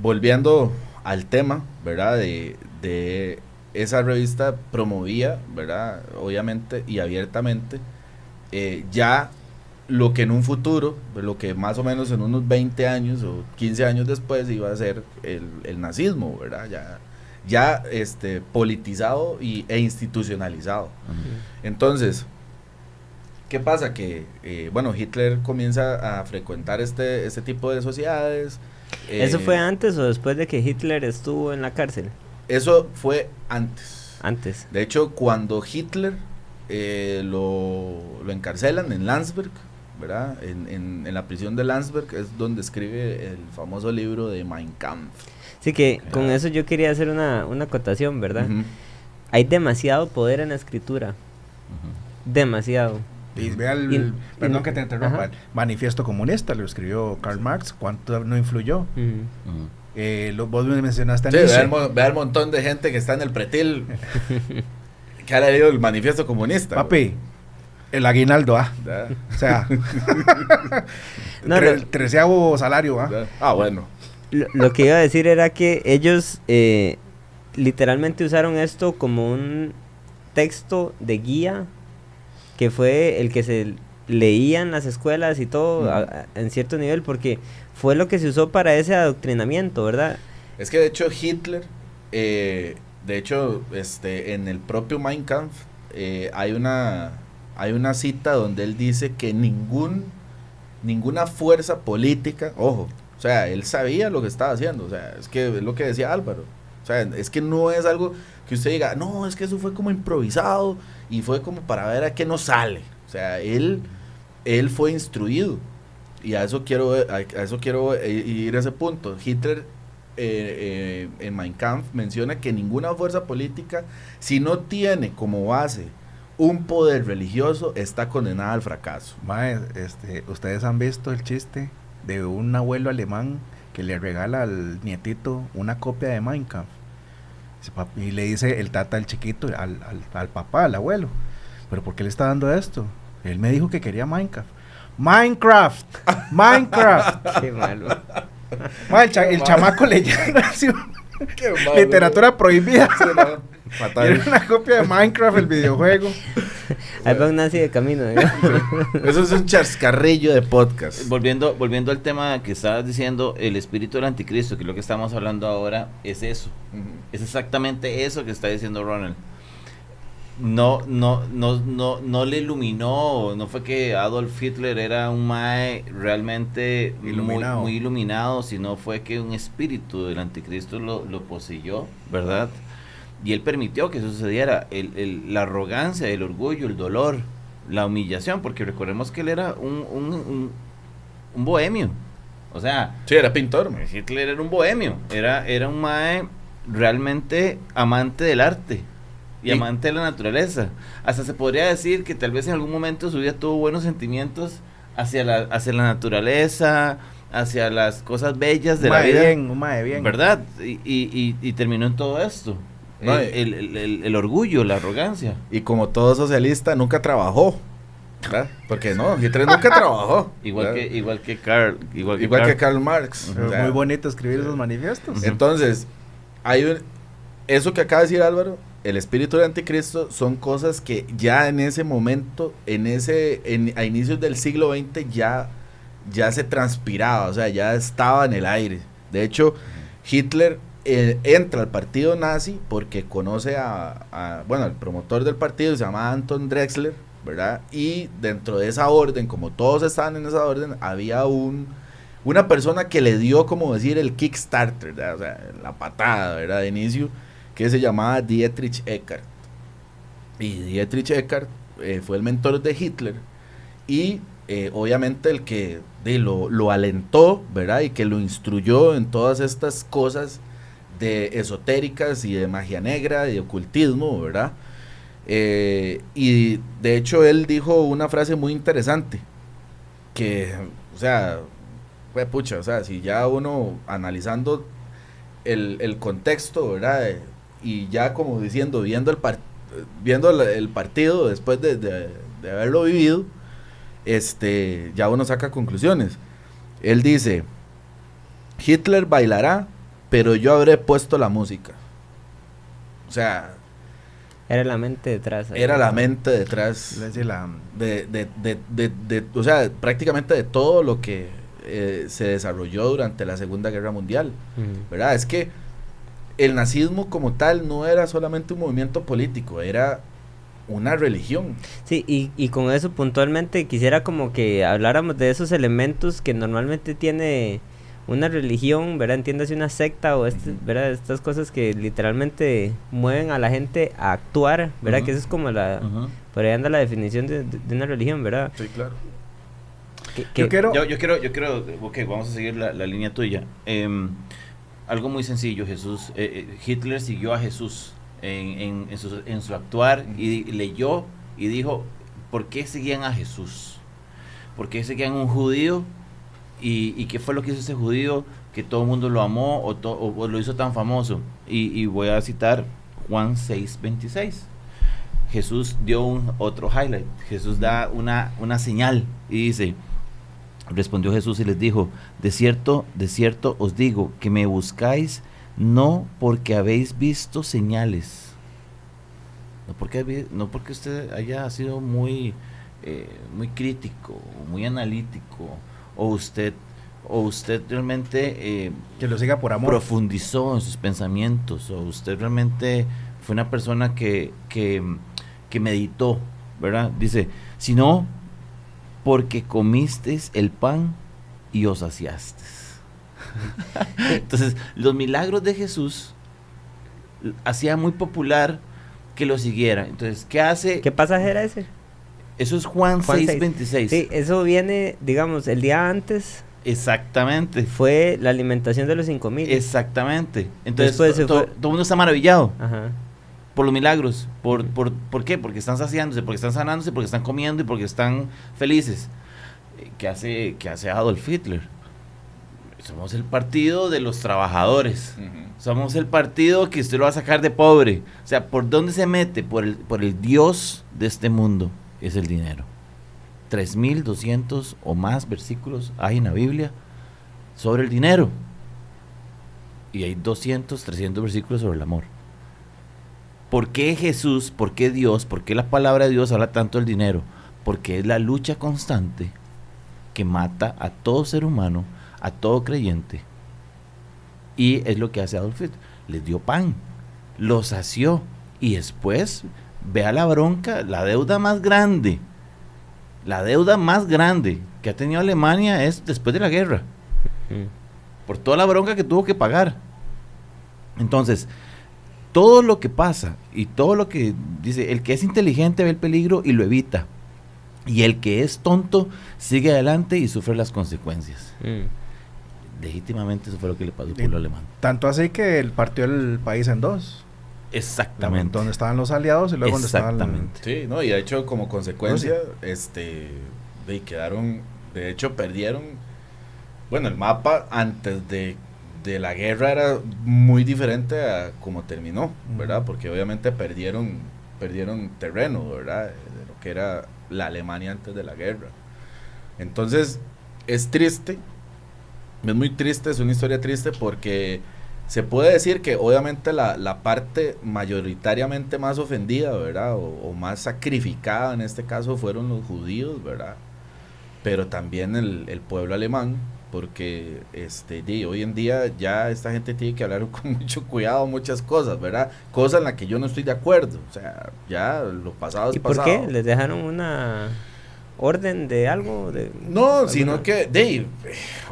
volviendo al tema, ¿verdad? De esa revista promovía, ¿verdad? Obviamente y abiertamente, ya lo que en un futuro, lo que más o menos en unos 20 años o 15 años después iba a ser el nazismo, ¿verdad? Ya politizado e institucionalizado. Entonces, ¿qué pasa? Que, bueno, Hitler comienza a frecuentar este tipo de sociedades. ¿Eso fue antes o después de que Hitler estuvo en la cárcel? Eso fue antes. Antes. De hecho, cuando Hitler lo encarcelan en Landsberg, ¿verdad? En la prisión de Landsberg es donde escribe el famoso libro de Mein Kampf. Sí, que con eso yo quería hacer una acotación, ¿verdad? Ujú. Hay demasiado poder en la escritura. Demasiado. Y vea perdón que te interrumpa, el Manifiesto Comunista lo escribió Karl Marx, ¿cuánto no influyó? Vos me mencionaste a Sí, Nietzsche. vea el montón de gente que está en el pretil que ha leído el Manifiesto Comunista. Papi, el aguinaldo, ¿Verdad? o sea, No, treceavo salario, ¿Verdad? Ah, bueno. Lo que iba a decir era que ellos literalmente usaron esto como un texto de guía que fue el que se leía en las escuelas y todo en cierto nivel, porque fue lo que se usó para ese adoctrinamiento, ¿verdad? Es que de hecho Hitler, en el propio Mein Kampf, hay una cita donde él dice que ninguna fuerza política, ojo, o sea, él sabía lo que estaba haciendo, o sea, es que es lo que decía Álvaro, o sea, es que no es algo que usted diga, no, es que eso fue como improvisado y fue como para ver a qué nos sale, o sea, él fue instruido y a eso quiero ir a ese punto. Hitler en Mein Kampf menciona que ninguna fuerza política, si no tiene como base un poder religioso, está condenada al fracaso. Mae, ustedes han visto el chiste de un abuelo alemán que le regala al nietito una copia de Mein Kampf. Y le dice el tata al chiquito, al papá, al abuelo, ¿pero por qué le está dando esto? Él me dijo que quería Minecraft. Qué malo. Mae, el chamaco leyendo así, Qué malo. literatura prohibida. Sí, no, fatal. Era una copia de Minecraft, el videojuego. Ahí va un nazi de camino, ¿eh? Eso es un chascarrillo de podcast. Volviendo al tema que estabas diciendo, el espíritu del anticristo, que es lo que estamos hablando ahora, es eso. Ujú. Es exactamente eso que está diciendo Ronald. No le iluminó, no fue que Adolf Hitler era un mae realmente Iluminado. muy iluminado, sino fue que un espíritu del anticristo lo poseyó, ¿verdad? Y él permitió que eso sucediera, la arrogancia, el orgullo, el dolor, la humillación, porque recordemos que él era un bohemio, o sea, Sí, era pintor, man. Hitler era un bohemio, era un mae realmente amante del arte y amante de la naturaleza. Hasta se podría decir que tal vez en algún momento de su vida tuvo buenos sentimientos hacia la naturaleza, hacia las cosas bellas de la vida, Un mae bien. ¿verdad? Y terminó en todo esto. No, El orgullo, la arrogancia. Y como todo socialista, nunca trabajó, ¿verdad? Porque no, Hitler nunca trabajó. Igual ¿verdad? que Karl. Igual que Karl Marx. Pero o es sea, muy bonito escribir esos manifiestos. Entonces, eso que acaba de decir Álvaro, el espíritu del anticristo, son cosas que ya en ese momento, a inicios del siglo XX ya se transpiraba, o sea, ya estaba en el aire. De hecho, Hitler entra al partido nazi porque conoce al promotor del partido, se llama Anton Drexler, ¿verdad? Y dentro de esa orden, como todos estaban en esa orden, había una persona que le dio, como decir, el Kickstarter, ¿verdad? O sea, la patada, ¿verdad? De inicio, que se llamaba Dietrich Eckart. Y Dietrich Eckart fue el mentor de Hitler y obviamente el que lo alentó, ¿verdad? Y que lo instruyó en todas estas cosas de esotéricas y de magia negra y de ocultismo, ¿verdad? Y de hecho él dijo una frase muy interesante, que, o sea, pues pucha, o sea, si ya uno analizando el contexto, ¿verdad? Y ya como diciendo, viendo el partido después de haberlo vivido, ya uno saca conclusiones. Él dice: Hitler bailará, pero yo habré puesto la música. O sea, Era la mente detrás. era la mente detrás Es decir, o sea, prácticamente de todo lo que se desarrolló durante la Segunda Guerra Mundial, Ujú. ¿verdad? Es que el nazismo como tal no era solamente un movimiento político, era una religión. Sí, y con eso puntualmente quisiera como que habláramos de esos elementos que normalmente tiene una religión, ¿verdad? Entiéndase una secta o ¿verdad? Estas cosas que literalmente mueven a la gente a actuar, ¿verdad? Ujú. Que eso es como Ujú. por ahí anda la definición de una religión, ¿verdad? Sí, claro. yo quiero... Yo quiero, ok, vamos a seguir la línea tuya. Algo muy sencillo, Jesús, Hitler siguió a Jesús en su actuar y leyó y dijo, ¿por qué seguían a Jesús? ¿Por qué seguían a un judío? ¿Y qué fue lo que hizo ese judío que todo el mundo lo amó o lo hizo tan famoso? Y voy a citar Juan 6:26. Jesús dio otro highlight. Jesús da una señal y dice: respondió Jesús y les dijo: de cierto os digo que me buscáis no porque habéis visto señales, no porque usted haya sido muy crítico, muy analítico, o usted realmente que lo siga por amor. profundizó en sus pensamientos, o usted realmente fue una persona que meditó, ¿verdad? Dice, sino porque comisteis el pan y os saciasteis. Entonces, los milagros de Jesús hacía muy popular que lo siguiera. Entonces, ¿qué hace? ¿Qué pasaje era ese? Eso es Juan 6:26. Sí, eso viene, digamos, el día antes Exactamente. fue la alimentación de los 5,000. Exactamente. Entonces, Después se todo fue. el mundo está maravillado Ajá. por los milagros. ¿Por qué? Porque están saciándose, porque están sanándose, porque están comiendo y porque están felices. ¿Qué hace Adolf Hitler? Somos el partido de los trabajadores. Somos el partido que usted lo va a sacar de pobre. O sea, ¿por dónde se mete? Por el Dios de este mundo, es el dinero. 3,200 o más versículos hay en la Biblia sobre el dinero. Y hay 200, 300 versículos sobre el amor. ¿Por qué Jesús, por qué Dios, por qué la palabra de Dios habla tanto del dinero? Porque es la lucha constante que mata a todo ser humano, a todo creyente. Y es lo que hace Adolf Hitler. Les dio pan, los sació, y después vea la bronca, la deuda más grande que ha tenido Alemania es después de la guerra, por toda la bronca que tuvo que pagar. Entonces, todo lo que pasa y todo lo que dice, el que es inteligente ve el peligro y lo evita, y el que es tonto sigue adelante y sufre las consecuencias. Legítimamente eso fue lo que le pasó al pueblo alemán. Tanto así que él partió el país en dos. Exactamente. Donde estaban los aliados y luego donde estaban... Exactamente. Sí, no, y de hecho como consecuencia, quedaron, de hecho perdieron, bueno, el mapa antes de la guerra era muy diferente a como terminó, ¿verdad? Porque obviamente perdieron terreno, ¿verdad? De lo que era la Alemania antes de la guerra. Entonces, es triste, es muy triste, es una historia triste porque se puede decir que obviamente la parte mayoritariamente más ofendida, ¿verdad? O más sacrificada en este caso fueron los judíos, ¿verdad? Pero también el pueblo alemán, porque hoy en día ya esta gente tiene que hablar con mucho cuidado muchas cosas, ¿verdad? Cosas en las que yo no estoy de acuerdo, o sea, ya lo pasado es ¿Y pasado. por qué? ¿Les dejaron una orden de algo? No, sino que,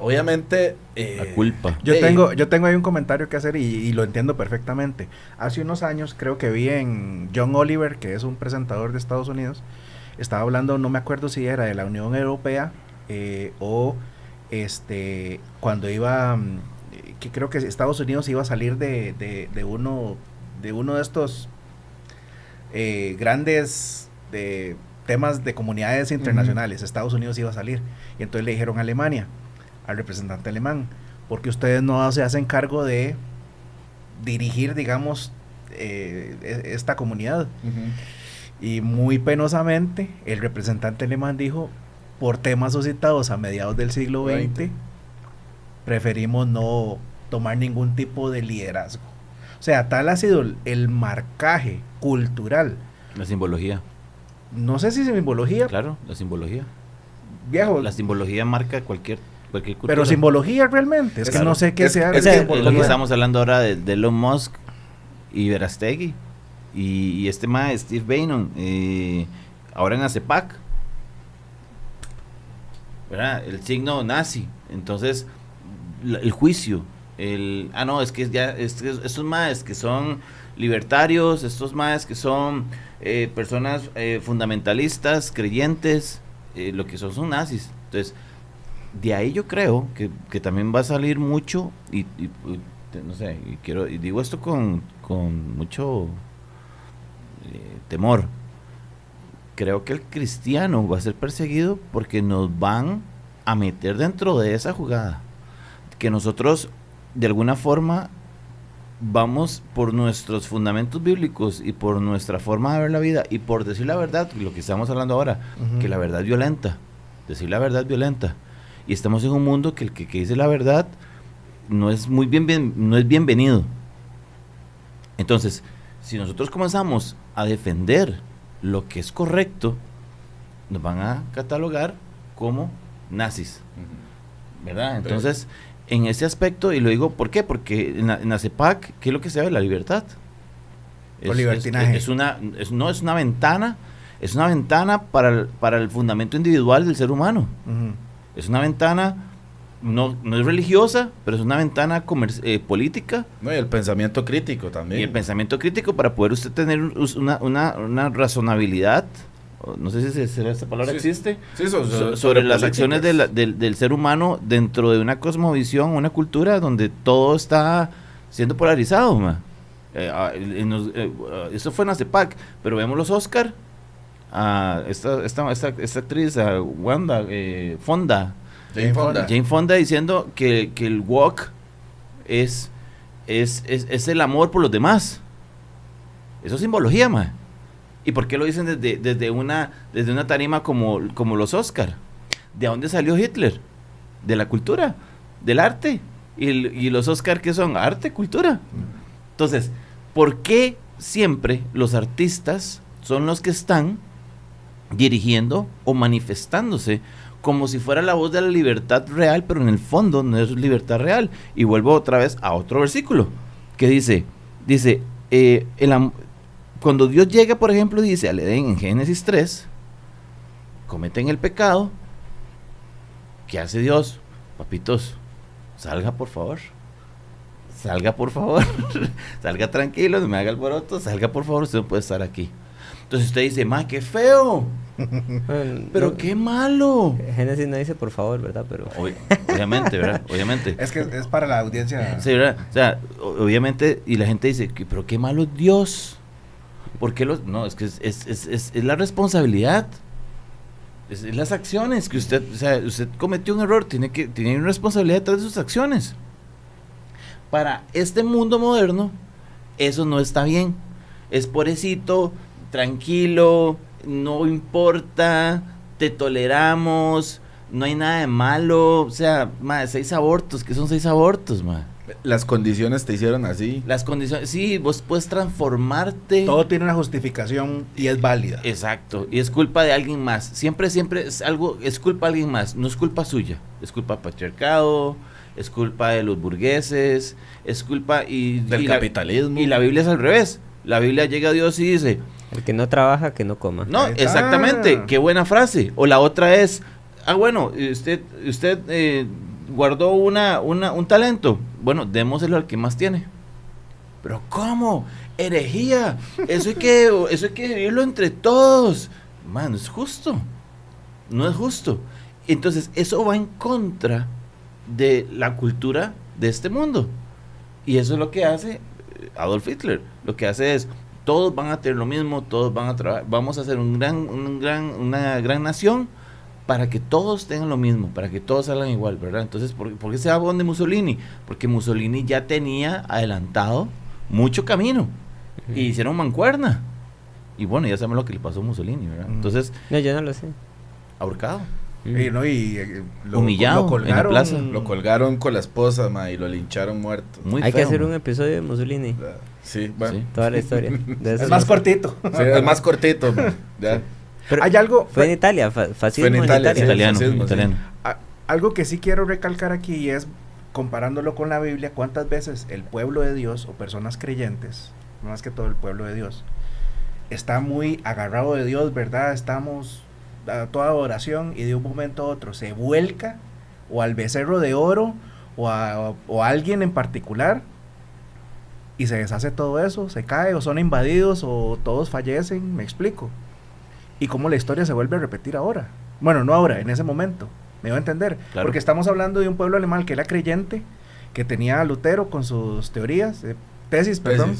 obviamente... La culpa. Yo tengo ahí un comentario que hacer y lo entiendo perfectamente. Hace unos años creo que vi en John Oliver, que es un presentador de Estados Unidos, estaba hablando, no me acuerdo si era de la Unión Europea o cuando iba que creo que Estados Unidos iba a salir de uno de estos grandes temas de comunidades internacionales. Estados Unidos iba a salir, y entonces le dijeron a Alemania, al representante alemán, porque ustedes no se hacen cargo de dirigir, digamos, esta comunidad. Y muy penosamente el representante alemán dijo, por temas suscitados a mediados del siglo XX, preferimos no tomar ningún tipo de liderazgo. O sea, tal ha sido el marcaje cultural. La simbología. No sé si simbología. Claro, la simbología. Viejo. La simbología marca cualquier cultura. Pero simbología realmente. Es que no sé qué sea. Es lo que estamos hablando ahora de Elon Musk y Verastegui. Y este mae, Steve Bannon, ahora en ACEPAC, ¿verdad? El signo nazi. Entonces, el juicio, es que ya estos maes que son libertarios, estos maes que son personas fundamentalistas, creyentes, lo que son nazis. Entonces, de ahí yo creo que también va a salir mucho, y no sé, y digo esto con mucho temor. Creo que el cristiano va a ser perseguido porque nos van a meter dentro de esa jugada, que nosotros de alguna forma vamos por nuestros fundamentos bíblicos y por nuestra forma de ver la vida y por decir la verdad, lo que estamos hablando ahora, que la verdad violenta, decir la verdad violenta, y estamos en un mundo que el que dice la verdad no es no es bienvenido. Entonces, si nosotros comenzamos a defender lo que es correcto, nos van a catalogar como nazis, ¿verdad? Entonces, en ese aspecto, y lo digo, ¿por qué? Porque en la CEPAC, ¿qué es lo que se ve? La libertad. O libertinaje. Es una ventana para el fundamento individual del ser humano. Es una ventana, no es religiosa, pero es una ventana política. No, y el pensamiento crítico también. Y el pensamiento crítico para poder usted tener una razonabilidad, no sé si esta palabra existe, sobre las acciones del ser humano dentro de una cosmovisión, una cultura donde todo está siendo polarizado, eso fue en la CEPAC, pero vemos los Oscar, esta actriz, Jane Fonda diciendo que el woke es el amor por los demás. Eso es simbología, ma. ¿Y por qué lo dicen desde una tarima como los Oscar? ¿De dónde salió Hitler? De la cultura, del arte. ¿Y los Oscar qué son? Arte, cultura. Entonces, ¿por qué siempre los artistas son los que están dirigiendo o manifestándose como si fuera la voz de la libertad real, pero en el fondo no es libertad real? Y vuelvo otra vez a otro versículo que dice, cuando Dios llega, por ejemplo, dice al Edén en Génesis 3, cometen el pecado, ¿qué hace Dios? Papitos, salga por favor, salga tranquilo, no me haga alboroto, salga por favor, usted no puede estar aquí. Entonces usted dice, ma, qué feo, pero qué malo. Génesis no dice por favor, ¿verdad? Pero obviamente, ¿verdad? Obviamente. Es que es para la audiencia. Sí, ¿verdad? O sea, obviamente, y la gente dice, pero qué malo es Dios. ¿Por qué no, es que es la responsabilidad. Es las acciones que usted cometió un error, tiene una responsabilidad detrás de sus acciones. Para este mundo moderno, eso no está bien. Es pobrecito, tranquilo, no importa, te toleramos, no hay nada de malo. O sea, 6 abortos, ¿qué son 6 abortos, ma? Las condiciones te hicieron así. Las condiciones, sí, vos puedes transformarte. Todo tiene una justificación y es válida. Exacto, y es culpa de alguien más. Siempre es culpa de alguien más, no es culpa suya. Es culpa del patriarcado, es culpa de los burgueses, es culpa del capitalismo. Y la Biblia es al revés. La Biblia llega a Dios y dice: el que no trabaja, que no coma. No, exactamente, qué buena frase. O la otra es: bueno, usted guardó un talento, bueno, démoselo al que más tiene. Pero ¿cómo? Herejía. Eso hay que vivirlo entre todos. Man, no es justo. No es justo. Entonces, eso va en contra de la cultura de este mundo. Y eso es lo que hace Adolf Hitler. Lo que hace es, todos van a tener lo mismo, todos van a trabajar, vamos a hacer una gran nación para que todos tengan lo mismo, para que todos salgan igual, ¿verdad? Entonces, ¿por qué se va donde Mussolini? Porque Mussolini ya tenía adelantado mucho camino y hicieron mancuerna. Y bueno, ya saben lo que le pasó a Mussolini, ¿verdad? Entonces, No, yo no lo sé. ahorcado. lo Humillado en la colgaron, plaza. Lo colgaron con la esposa, ma, y lo lincharon muerto. Muy Hay que feo, hacer ma. un episodio de Mussolini. Sí, bueno. Sí. Toda la historia. De Es eso. más cortito. Sí, es más cortito, ma, ya. Pero Hay algo, fue en Italia, fascismo Fue en en Italia, Italia. sí. Italiano, fascismo, sí. italiano. algo que sí quiero recalcar aquí y es, comparándolo con la Biblia, cuántas veces el pueblo de Dios o personas creyentes, más que todo el pueblo de Dios, está muy agarrado de Dios, ¿verdad? Estamos a toda oración y de un momento a otro se vuelca o al becerro de oro o a alguien en particular y se deshace todo eso, se cae o son invadidos o todos fallecen, me explico. Y cómo la historia se vuelve a repetir ahora. Bueno, no ahora, en ese momento. Me voy a entender. Claro. Porque estamos hablando de un pueblo alemán que era creyente, que tenía a Lutero con sus teorías, tesis, perdón,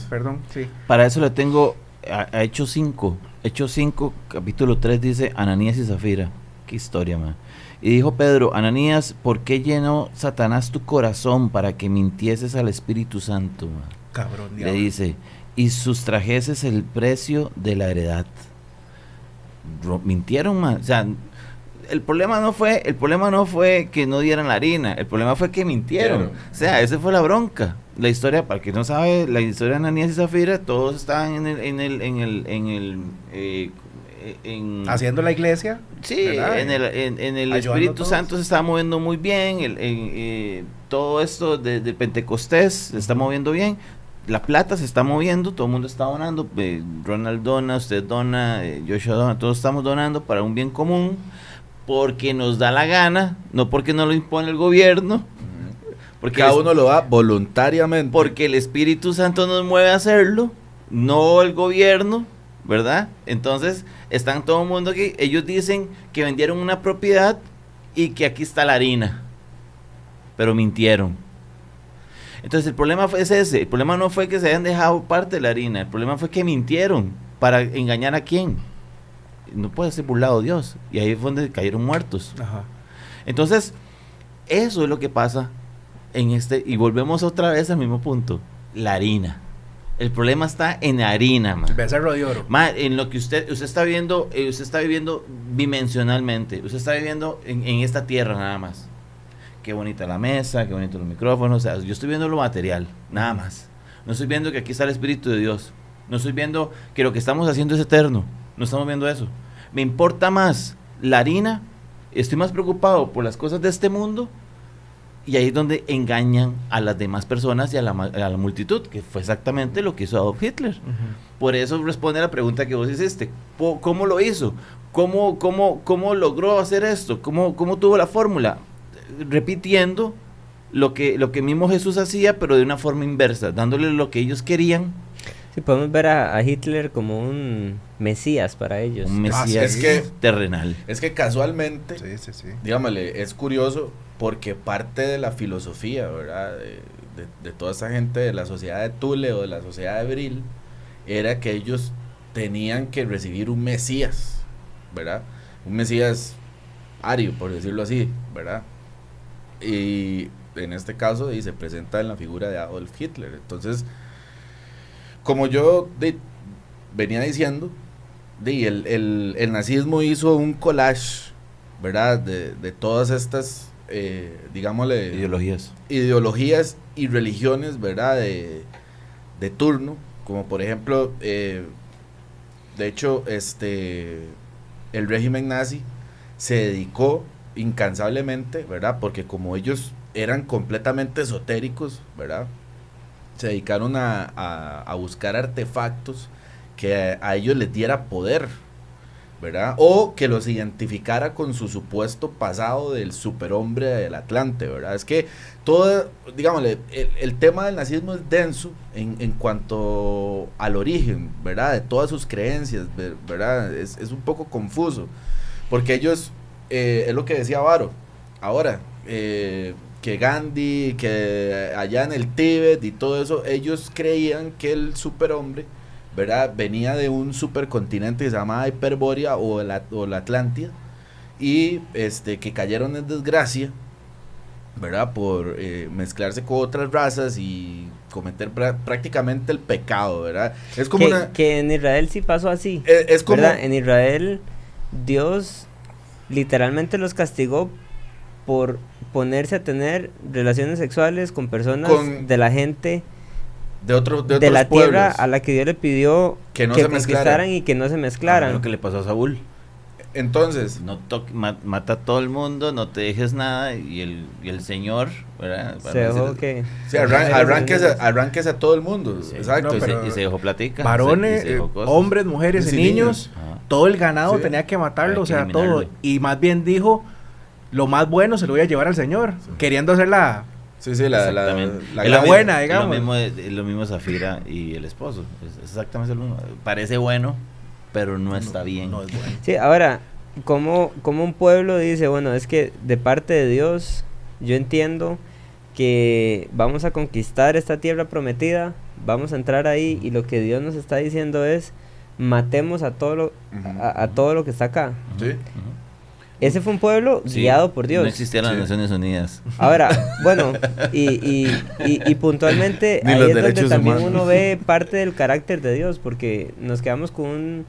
sí. Para eso le tengo a Hechos 5. Hechos 5, capítulo 3 dice Ananías y Zafira. Qué historia, man. Y dijo Pedro, Ananías, ¿por qué llenó Satanás tu corazón para que mintieses al Espíritu Santo, man? Cabrón, Le diablo. dice, y sustrajeses el precio de la heredad. Mintieron, man. O sea, el problema no fue que no dieran la harina, el problema fue que mintieron. O sea, esa fue la bronca. La historia, para quien no sabe, la historia de Ananías y Zafira, todos estaban Haciendo la iglesia. sí, ¿verdad? en el Ayudando a Espíritu todos. Santo se está moviendo muy bien, todo esto de Pentecostés se está moviendo bien, la plata se está moviendo, todo el mundo está donando, Ronald dona, usted dona, Joshua dona, todos estamos donando para un bien común, porque nos da la gana, no porque nos lo impone el gobierno, porque Cada uno lo da voluntariamente. porque el Espíritu Santo nos mueve a hacerlo, no el gobierno, ¿verdad? Entonces, están todo el mundo aquí, ellos dicen que vendieron una propiedad y que aquí está la harina, pero mintieron. Entonces, el problema fue ese, el problema no fue que se hayan dejado parte de la harina, el problema fue que mintieron, ¿para engañar a quién? No puede ser burlado Dios, y ahí fue donde cayeron muertos. Ajá. Entonces, eso es lo que pasa y volvemos otra vez al mismo punto, la harina. El problema está en la harina, man. El becerro de oro. En lo que usted está viendo, usted está viviendo dimensionalmente, usted está viviendo en esta tierra nada más. Qué bonita la mesa, qué bonitos los micrófonos, o sea, yo estoy viendo lo material, nada más. No estoy viendo que aquí está el Espíritu de Dios, no estoy viendo que lo que estamos haciendo es eterno, no estamos viendo eso. Me importa más la harina, estoy más preocupado por las cosas de este mundo, y ahí es donde engañan a las demás personas y a la multitud, que fue exactamente lo que hizo Adolf Hitler. Por eso responde a la pregunta que vos hiciste. ¿Cómo lo hizo? ¿Cómo logró hacer esto? ¿Cómo tuvo la fórmula? Repitiendo lo que mismo Jesús hacía, pero de una forma inversa, dándole lo que ellos querían. Sí, podemos ver a Hitler como un mesías para ellos. Un mesías es que- terrenal. Es que casualmente, Sí. dígamele, es curioso porque parte de la filosofía, ¿verdad? De toda esa gente de la sociedad de Thule o de la sociedad de Bril, era que ellos tenían que recibir un mesías, ¿verdad? Un mesías ario, por decirlo así, ¿verdad? Y en este caso se presenta en la figura de Adolf Hitler. Entonces, como yo venía diciendo, el nazismo hizo un collage, ¿verdad? De todas estas, digámosle, ideologías y religiones, ¿verdad? De turno, como por ejemplo, de hecho, el régimen nazi se dedicó incansablemente, ¿verdad? Porque como ellos eran completamente esotéricos, ¿verdad? Se dedicaron a buscar artefactos que a ellos les diera poder, ¿verdad? O que los identificara con su supuesto pasado del superhombre del Atlante, ¿verdad? Es que todo, digámosle, el tema del nazismo es denso en cuanto al origen, ¿verdad? De todas sus creencias, ¿verdad? Es un poco confuso, porque ellos, es lo que decía Varo, ahora, que Gandhi, que allá en el Tíbet y todo eso, ellos creían que el superhombre, ¿verdad?, venía de un supercontinente que se llamaba Hiperbórea o la Atlántida, y que cayeron en desgracia, ¿verdad?, por mezclarse con otras razas y cometer prácticamente el pecado, ¿verdad? Es como que en Israel sí pasó así. Es como, ¿verdad? En Israel Dios literalmente los castigó por ponerse a tener relaciones sexuales con personas de la gente de otros la tierra pueblos, a la que Dios le pidió que no que se conquistaran y que no se mezclaran. Lo que le pasó a Saúl. Entonces, mata a todo el mundo, no te dejes nada, y el Señor, ¿verdad? Se dejó que... Sí, arranques a todo el mundo. Sí. Exacto. No, Y se dejó platica. Varones, hombres, mujeres y niños, todo el ganado tenía que matarlo, Hay o que sea, todo. eliminarlo. Y más bien dijo, lo más bueno se lo voy a llevar al Señor, queriendo hacer la Exactamente. la buena, digamos. Lo mismo Zafira y el esposo. Es exactamente lo mismo. Parece bueno, pero no está bien. No es bueno. Sí, ahora, como un pueblo dice, bueno, es que de parte de Dios, yo entiendo que vamos a conquistar esta tierra prometida, vamos a entrar ahí, y lo que Dios nos está diciendo es, matemos a todo lo, a todo lo que está acá. Sí. Ese fue un pueblo guiado por Dios. No existían las Naciones Unidas. Ahora, bueno, y puntualmente Ni ahí los es donde derechos también humanos. uno ve parte del carácter de Dios, porque nos quedamos con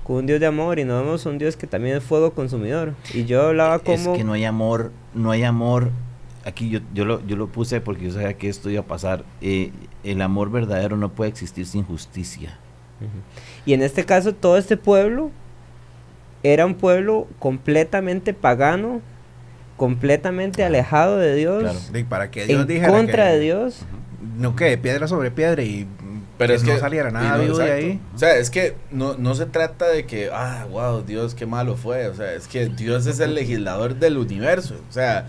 un Dios de amor y no vemos un Dios que también es fuego consumidor. Y yo hablaba como... Es que no hay amor. Aquí yo lo puse porque yo sabía que esto iba a pasar. El amor verdadero no puede existir sin justicia. Y en este caso todo este pueblo era un pueblo completamente pagano, completamente alejado de Dios, Claro. Y para que Dios en dijera contra que de Dios. no quede piedra sobre piedra y Pero es no que saliera nada y no, vivo de exacto. ahí. O sea, es que no se trata de que, wow, Dios, qué malo fue. O sea, es que Dios es el legislador del universo. O sea,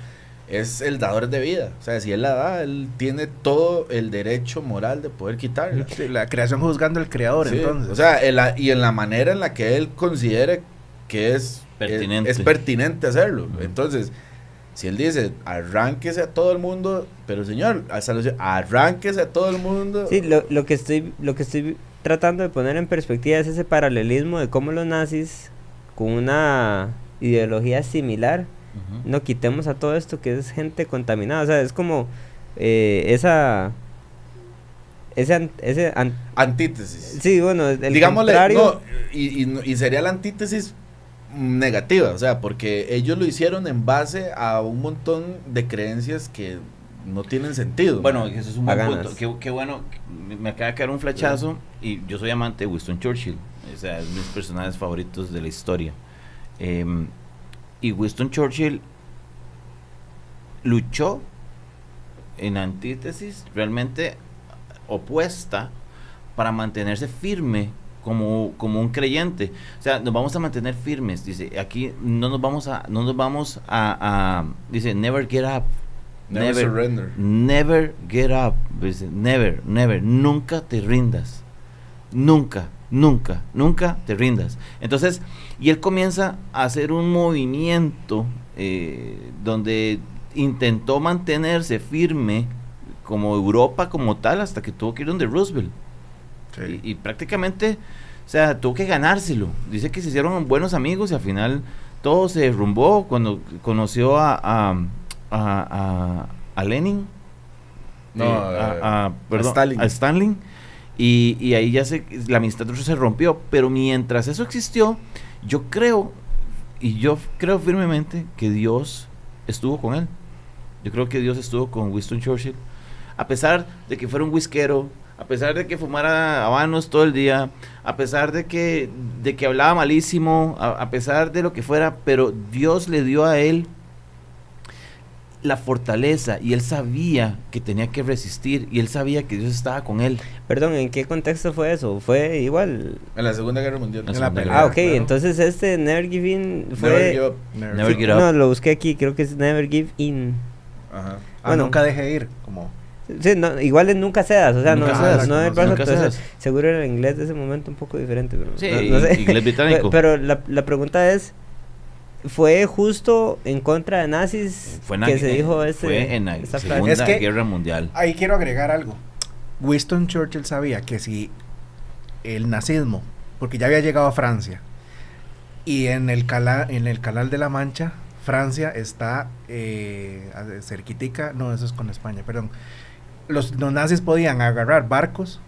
es el dador de vida. O sea, si Él la da, Él tiene todo el derecho moral de poder quitarla. Sí, la creación juzgando al creador, Sí, entonces. o sea, y en la manera en la que Él considere que es pertinente hacerlo. Entonces, si Él dice, arránquese a todo el mundo, pero Señor, arránquese a todo el mundo. Sí, lo que estoy tratando de poner en perspectiva es ese paralelismo de cómo los nazis, con una ideología similar, no quitemos a todo esto que es gente contaminada. O sea, es como Antítesis. sí, bueno, el Digámosle, contrario. y sería la antítesis negativa, o sea, porque ellos lo hicieron en base a un montón de creencias que no tienen sentido. Bueno, eso es un buen Paganas. punto. Qué bueno, me acaba de caer un flechazo, y yo soy amante de Winston Churchill. O sea, es de mis personajes favoritos de la historia. Y Winston Churchill luchó en antítesis realmente opuesta para mantenerse firme como un creyente. O sea, nos vamos a mantener firmes, dice, aquí no nos vamos a dice, never get up. Never surrender. Never get up. Dice, never, nunca te rindas. Nunca te rindas. Entonces, y él comienza a hacer un movimiento donde intentó mantenerse firme como Europa como tal, hasta que tuvo que ir donde Roosevelt. Sí. Y prácticamente, o sea, tuvo que ganárselo. Dice que se hicieron buenos amigos y al final todo se derrumbó cuando conoció a Lenin. Perdón, a Stalin. Y ahí ya la amistad se rompió. Pero mientras eso existió, yo creo firmemente que Dios estuvo con él. Yo creo que Dios estuvo con Winston Churchill. A pesar de que fuera un whiskero, a pesar de que fumara habanos todo el día, a pesar de que hablaba malísimo, a pesar de lo que fuera, pero Dios le dio a él la fortaleza, y él sabía que tenía que resistir, y él sabía que Dios estaba con él. Perdón, ¿en qué contexto fue eso? ¿Fue igual? En la Segunda Guerra Mundial. En la pelea. Ok, claro. Entonces Never Give In fue... Never Give Up. Never Give Up. No, lo busqué aquí, creo que es Never Give In. Ajá. Bueno. Nunca deje ir, como... Sí, no, igual es nunca cedas, o sea, Nunca no cedas, me nunca pasa, entonces, cedas. seguro era el inglés de ese momento un poco diferente, pero Sí, no sé. inglés británico. Pero la pregunta es, fue justo en contra de nazis Fue en que la- se dijo fue en la esa frase. Segunda Es que- Guerra Mundial. Ahí quiero agregar algo. Winston Churchill sabía que si el nazismo, porque ya había llegado a Francia, y en el Canal de la Mancha, Francia está cerquitica, no, eso es con España, perdón. Los nazis podían agarrar barcos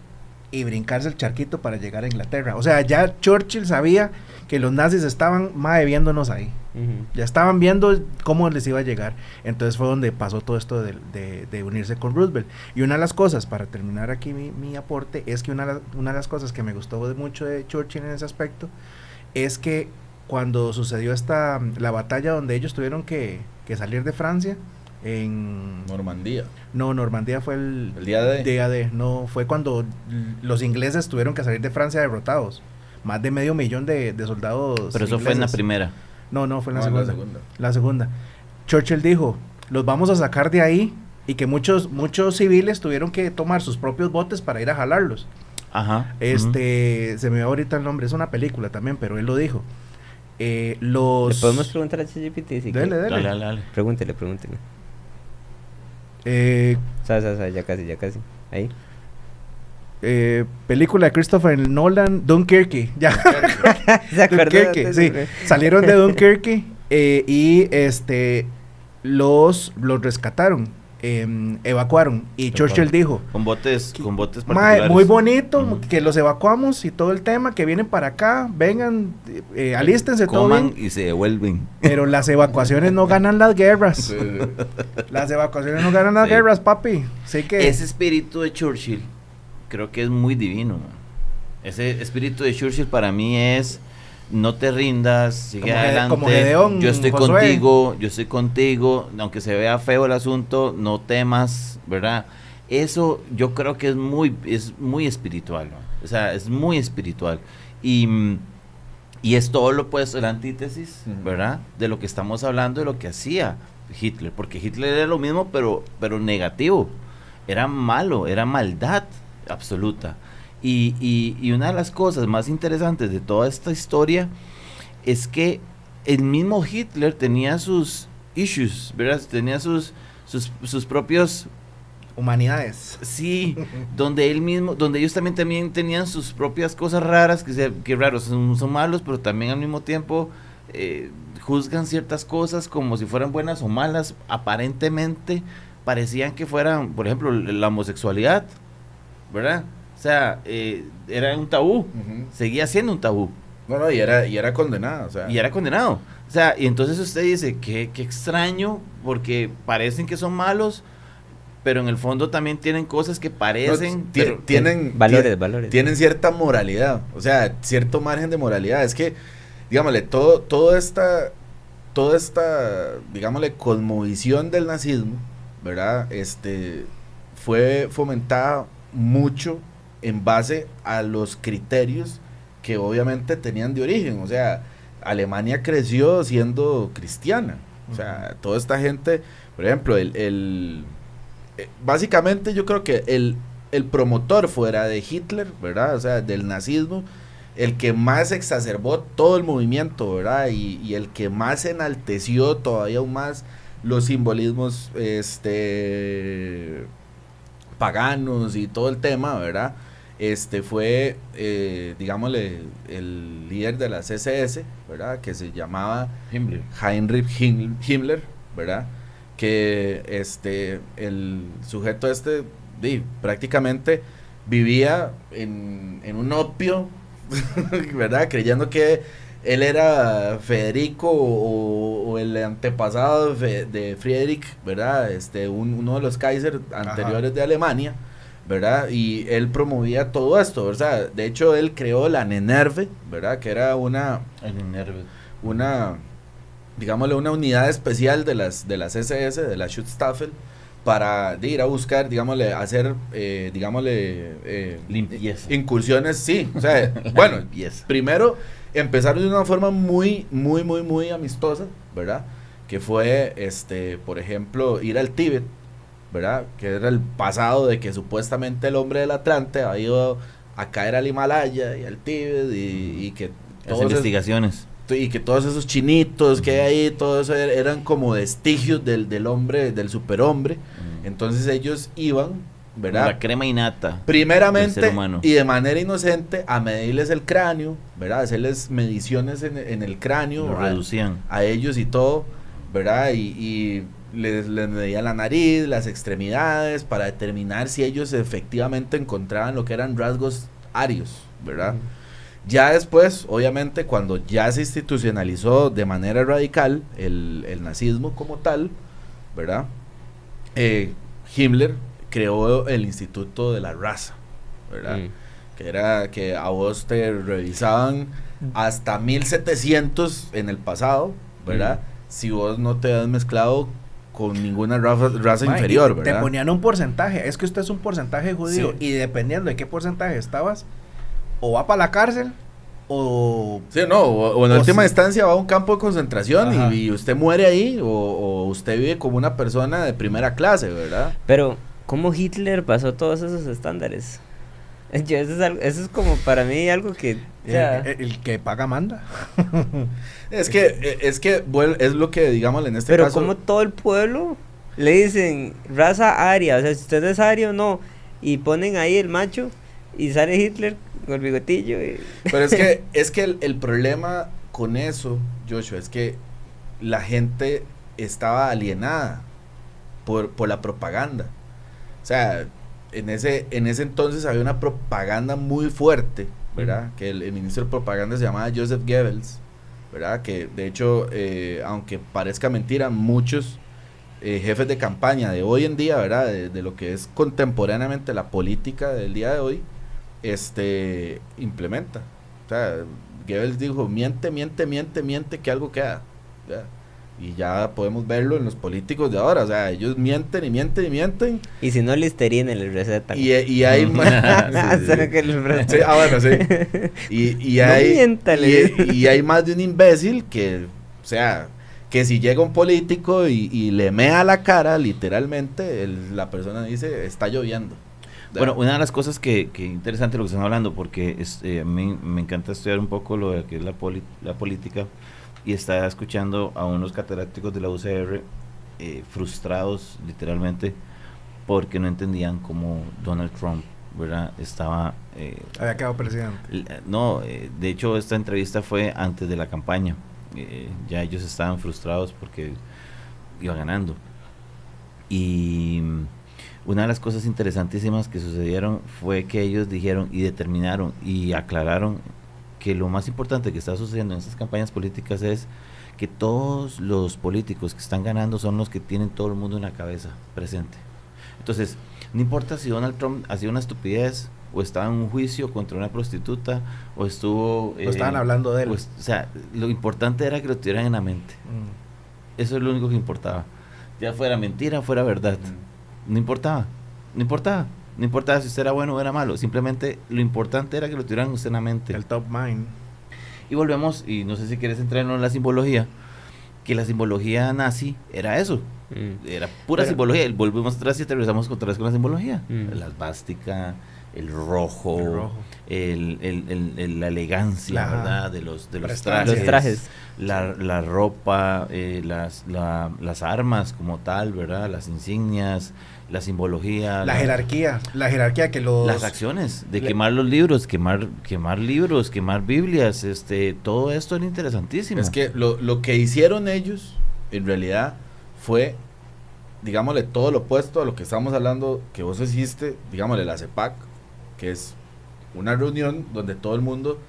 y brincarse el charquito para llegar a Inglaterra. O sea, ya Churchill sabía que los nazis estaban viéndonos ahí. Ujú. Ya estaban viendo cómo les iba a llegar. Entonces fue donde pasó todo esto de unirse con Roosevelt. Y una de las cosas, para terminar aquí mi aporte, es que una de las cosas que me gustó mucho de Churchill en ese aspecto, es que cuando sucedió la batalla donde ellos tuvieron que salir de Francia, en... Normandía. No, Normandía fue el día D. no, fue cuando los ingleses tuvieron que salir de Francia derrotados. Más de 500,000 de soldados Pero eso fue en la ingleses. primera. No, fue en la No, en segunda. la La segunda. Churchill dijo, los vamos a sacar de ahí, y que muchos civiles tuvieron que tomar sus propios botes para ir a jalarlos. Ajá. Se me va ahorita el nombre, es una película también, pero él lo dijo. Le Los... podemos preguntar a ChatGPT si Dele, quiere? Dale, dale, dale. Pregúntele. Ya casi. Ahí. Película de Christopher Nolan, Dunkerque, ya. ¿Se acordó? Dunkerque, sí. Salieron de Dunkerque y los rescataron, evacuaron, y Churchill dijo, Con botes "Mae, particulares. muy bonito, Ujú. que los evacuamos y todo el tema, que vienen para acá, vengan, alístense, todo Coman bien, y se devuelven. pero las evacuaciones no ganan las guerras, Sí. las evacuaciones no ganan las Sí. guerras, papi, así que... Ese espíritu de Churchill creo que es muy divino, man. Ese espíritu de Churchill para mí es: no te rindas, sigue Como adelante. como Gedeón, yo estoy Josué. contigo, aunque se vea feo el asunto, no temas, ¿verdad? Eso yo creo que es muy espiritual, man. O sea, es muy espiritual. Y es todo lo opuesto, la antítesis, Ujú. ¿verdad? De lo que estamos hablando, de lo que hacía Hitler, porque Hitler era lo mismo, pero negativo. Era malo, era maldad absoluta. Y una de las cosas más interesantes de toda esta historia es que el mismo Hitler tenía sus issues, ¿verdad? Tenía sus propios... Humanidades. Sí, donde ellos también tenían sus propias cosas raras, que raros, son malos, pero también al mismo tiempo juzgan ciertas cosas como si fueran buenas o malas. Aparentemente parecían que fueran, por ejemplo, la homosexualidad, ¿verdad? O sea, era un tabú, Ujú. seguía siendo un tabú. No, y era condenada, o sea. Y era condenado. O sea, y entonces usted dice, qué extraño, porque parecen que son malos, pero en el fondo también tienen cosas que parecen... No, pero- tienen Valores. tienen cierta moralidad, o sea, cierto margen de moralidad. Es que, digámosle, toda esta, digámosle, cosmovisión del nazismo, ¿verdad? Fue fomentada mucho en base a los criterios que obviamente tenían de origen. O sea, Alemania creció siendo cristiana. O sea, toda esta gente, por ejemplo, básicamente yo creo que el promotor fuera de Hitler, ¿verdad? O sea, del nazismo, el que más exacerbó todo el movimiento, ¿verdad? Y el que más enalteció todavía aún más los simbolismos paganos y todo el tema, ¿verdad? Fue, digámosle, el líder de las SS, ¿verdad? Que se llamaba Himmler. Heinrich Himmler, ¿verdad? Que el sujeto prácticamente vivía en un opio, ¿verdad? Creyendo que él era Federico o el antepasado de Friedrich, ¿verdad? Uno de los Kaiser anteriores de Alemania, ¿verdad? Y él promovía todo esto, ¿verdad? De hecho, él creó la Nenerve, ¿verdad? Que era digámosle, una unidad especial de las SS, de la Schutzstaffel, para ir a buscar, digámosle, hacer, Limpieza. incursiones, sí, o sea, bueno, Limpieza. primero empezaron de una forma muy amistosa, ¿verdad? Que fue, por ejemplo, ir al Tíbet, ¿verdad? Que era el pasado de que supuestamente el hombre del Atlante había ido a caer al Himalaya y al Tíbet y que Las investigaciones. y que todos esos chinitos que hay ahí, todo eso eran como vestigios del hombre, del superhombre. Entonces ellos iban, ¿verdad? La crema innata. Primeramente, del ser humano. y de manera inocente, a medirles el cráneo, ¿verdad? Hacerles mediciones en el cráneo. Lo reducían. A ellos y todo, ¿verdad? Y les medían la nariz, las extremidades, para determinar si ellos efectivamente encontraban lo que eran rasgos arios, ¿verdad? Ya después, obviamente, cuando ya se institucionalizó de manera radical el nazismo como tal, ¿verdad? Himmler creó el Instituto de la Raza, ¿verdad? Que era que a vos te revisaban hasta 1700 en el pasado, ¿verdad? Si vos no te has mezclado con ninguna raza inferior, ¿verdad? Te ponían un porcentaje, es que usted es un porcentaje judío, Sí. y dependiendo de qué porcentaje estabas, o va para la cárcel, o... Sí, no, o en o última sí. instancia va a un campo de concentración Ajá. y usted muere ahí, o usted vive como una persona de primera clase, ¿verdad? Pero, ¿cómo Hitler pasó todos esos estándares? Eso es como para mí algo que... el que paga manda. Es que bueno, es lo que, digamos, en este pero caso... como todo el pueblo le dicen raza aria, o sea, si usted es ario, no, y ponen ahí el macho y sale Hitler con el bigotillo. Pero es que el problema con eso, Joshua, es que la gente estaba alienada por la propaganda. O sea, en ese entonces había una propaganda muy fuerte, ¿verdad? Que el ministro de propaganda se llamaba Joseph Goebbels, ¿verdad? Que de hecho, aunque parezca mentira, muchos jefes de campaña de hoy en día, ¿verdad? De lo que es contemporáneamente la política del día de hoy, implementa. O sea, Goebbels dijo, miente, que algo queda, ¿verdad? Y ya podemos verlo en los políticos de ahora, o sea, ellos mienten. Y si no, Listerine les recetan. Y hay ¿Sabe que les recetan? Sí, bueno, sí. Y No hay miéntale. y hay más de un imbécil que, o sea, que si llega un político y le mea la cara, literalmente, la persona dice, está lloviendo. Bueno, una de las cosas que interesante lo que están hablando, porque a mí me encanta estudiar un poco lo de que es la política, y estaba escuchando a unos catedráticos de la UCR frustrados literalmente porque no entendían cómo Donald Trump, ¿verdad? Estaba... Había quedado presidente. No, de hecho esta entrevista fue antes de la campaña. Ya ellos estaban frustrados porque iba ganando. Y una de las cosas interesantísimas que sucedieron fue que ellos dijeron y determinaron y aclararon que lo más importante que está sucediendo en estas campañas políticas es que todos los políticos que están ganando son los que tienen todo el mundo en la cabeza presente. Entonces, no importa si Donald Trump hacía una estupidez, o estaba en un juicio contra una prostituta, o estuvo... O estaban hablando de él. O sea, lo importante era que lo tuvieran en la mente. Eso es lo único que importaba. Ya fuera mentira, fuera verdad. No importaba si usted era bueno o era malo, simplemente lo importante era que lo tuvieran usted en la mente. El top mind. Y volvemos, y no sé si quieres entrar en la simbología, que la simbología nazi era eso, era pura simbología. Volvemos atrás y regresamos otra vez con la simbología. La esvástica, el rojo, la elegancia, ¿verdad? De los trajes. La ropa, las armas como tal, ¿verdad? Las insignias, la simbología, la jerarquía que las acciones de quemar los libros, quemar libros, quemar Biblias, todo esto era interesantísimo. Es que lo que hicieron ellos en realidad fue, digámosle, todo lo opuesto a lo que estamos hablando que vos hiciste, digámosle la CEPAC, que es una reunión donde todo el mundo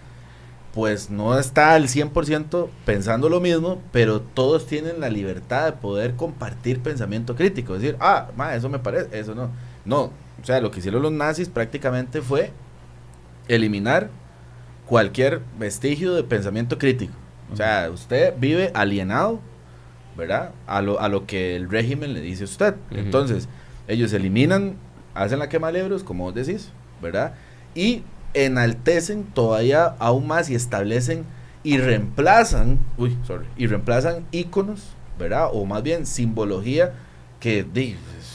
pues no está al 100% pensando lo mismo, pero todos tienen la libertad de poder compartir pensamiento crítico, decir, eso me parece, eso no, o sea, lo que hicieron los nazis prácticamente fue eliminar cualquier vestigio de pensamiento crítico. O sea, usted vive alienado, ¿verdad? A lo que el régimen le dice a usted. Entonces, ellos eliminan, hacen la quema de libros, como vos decís, ¿verdad? Y enaltecen todavía aún más y establecen y reemplazan íconos, ¿verdad? O más bien simbología que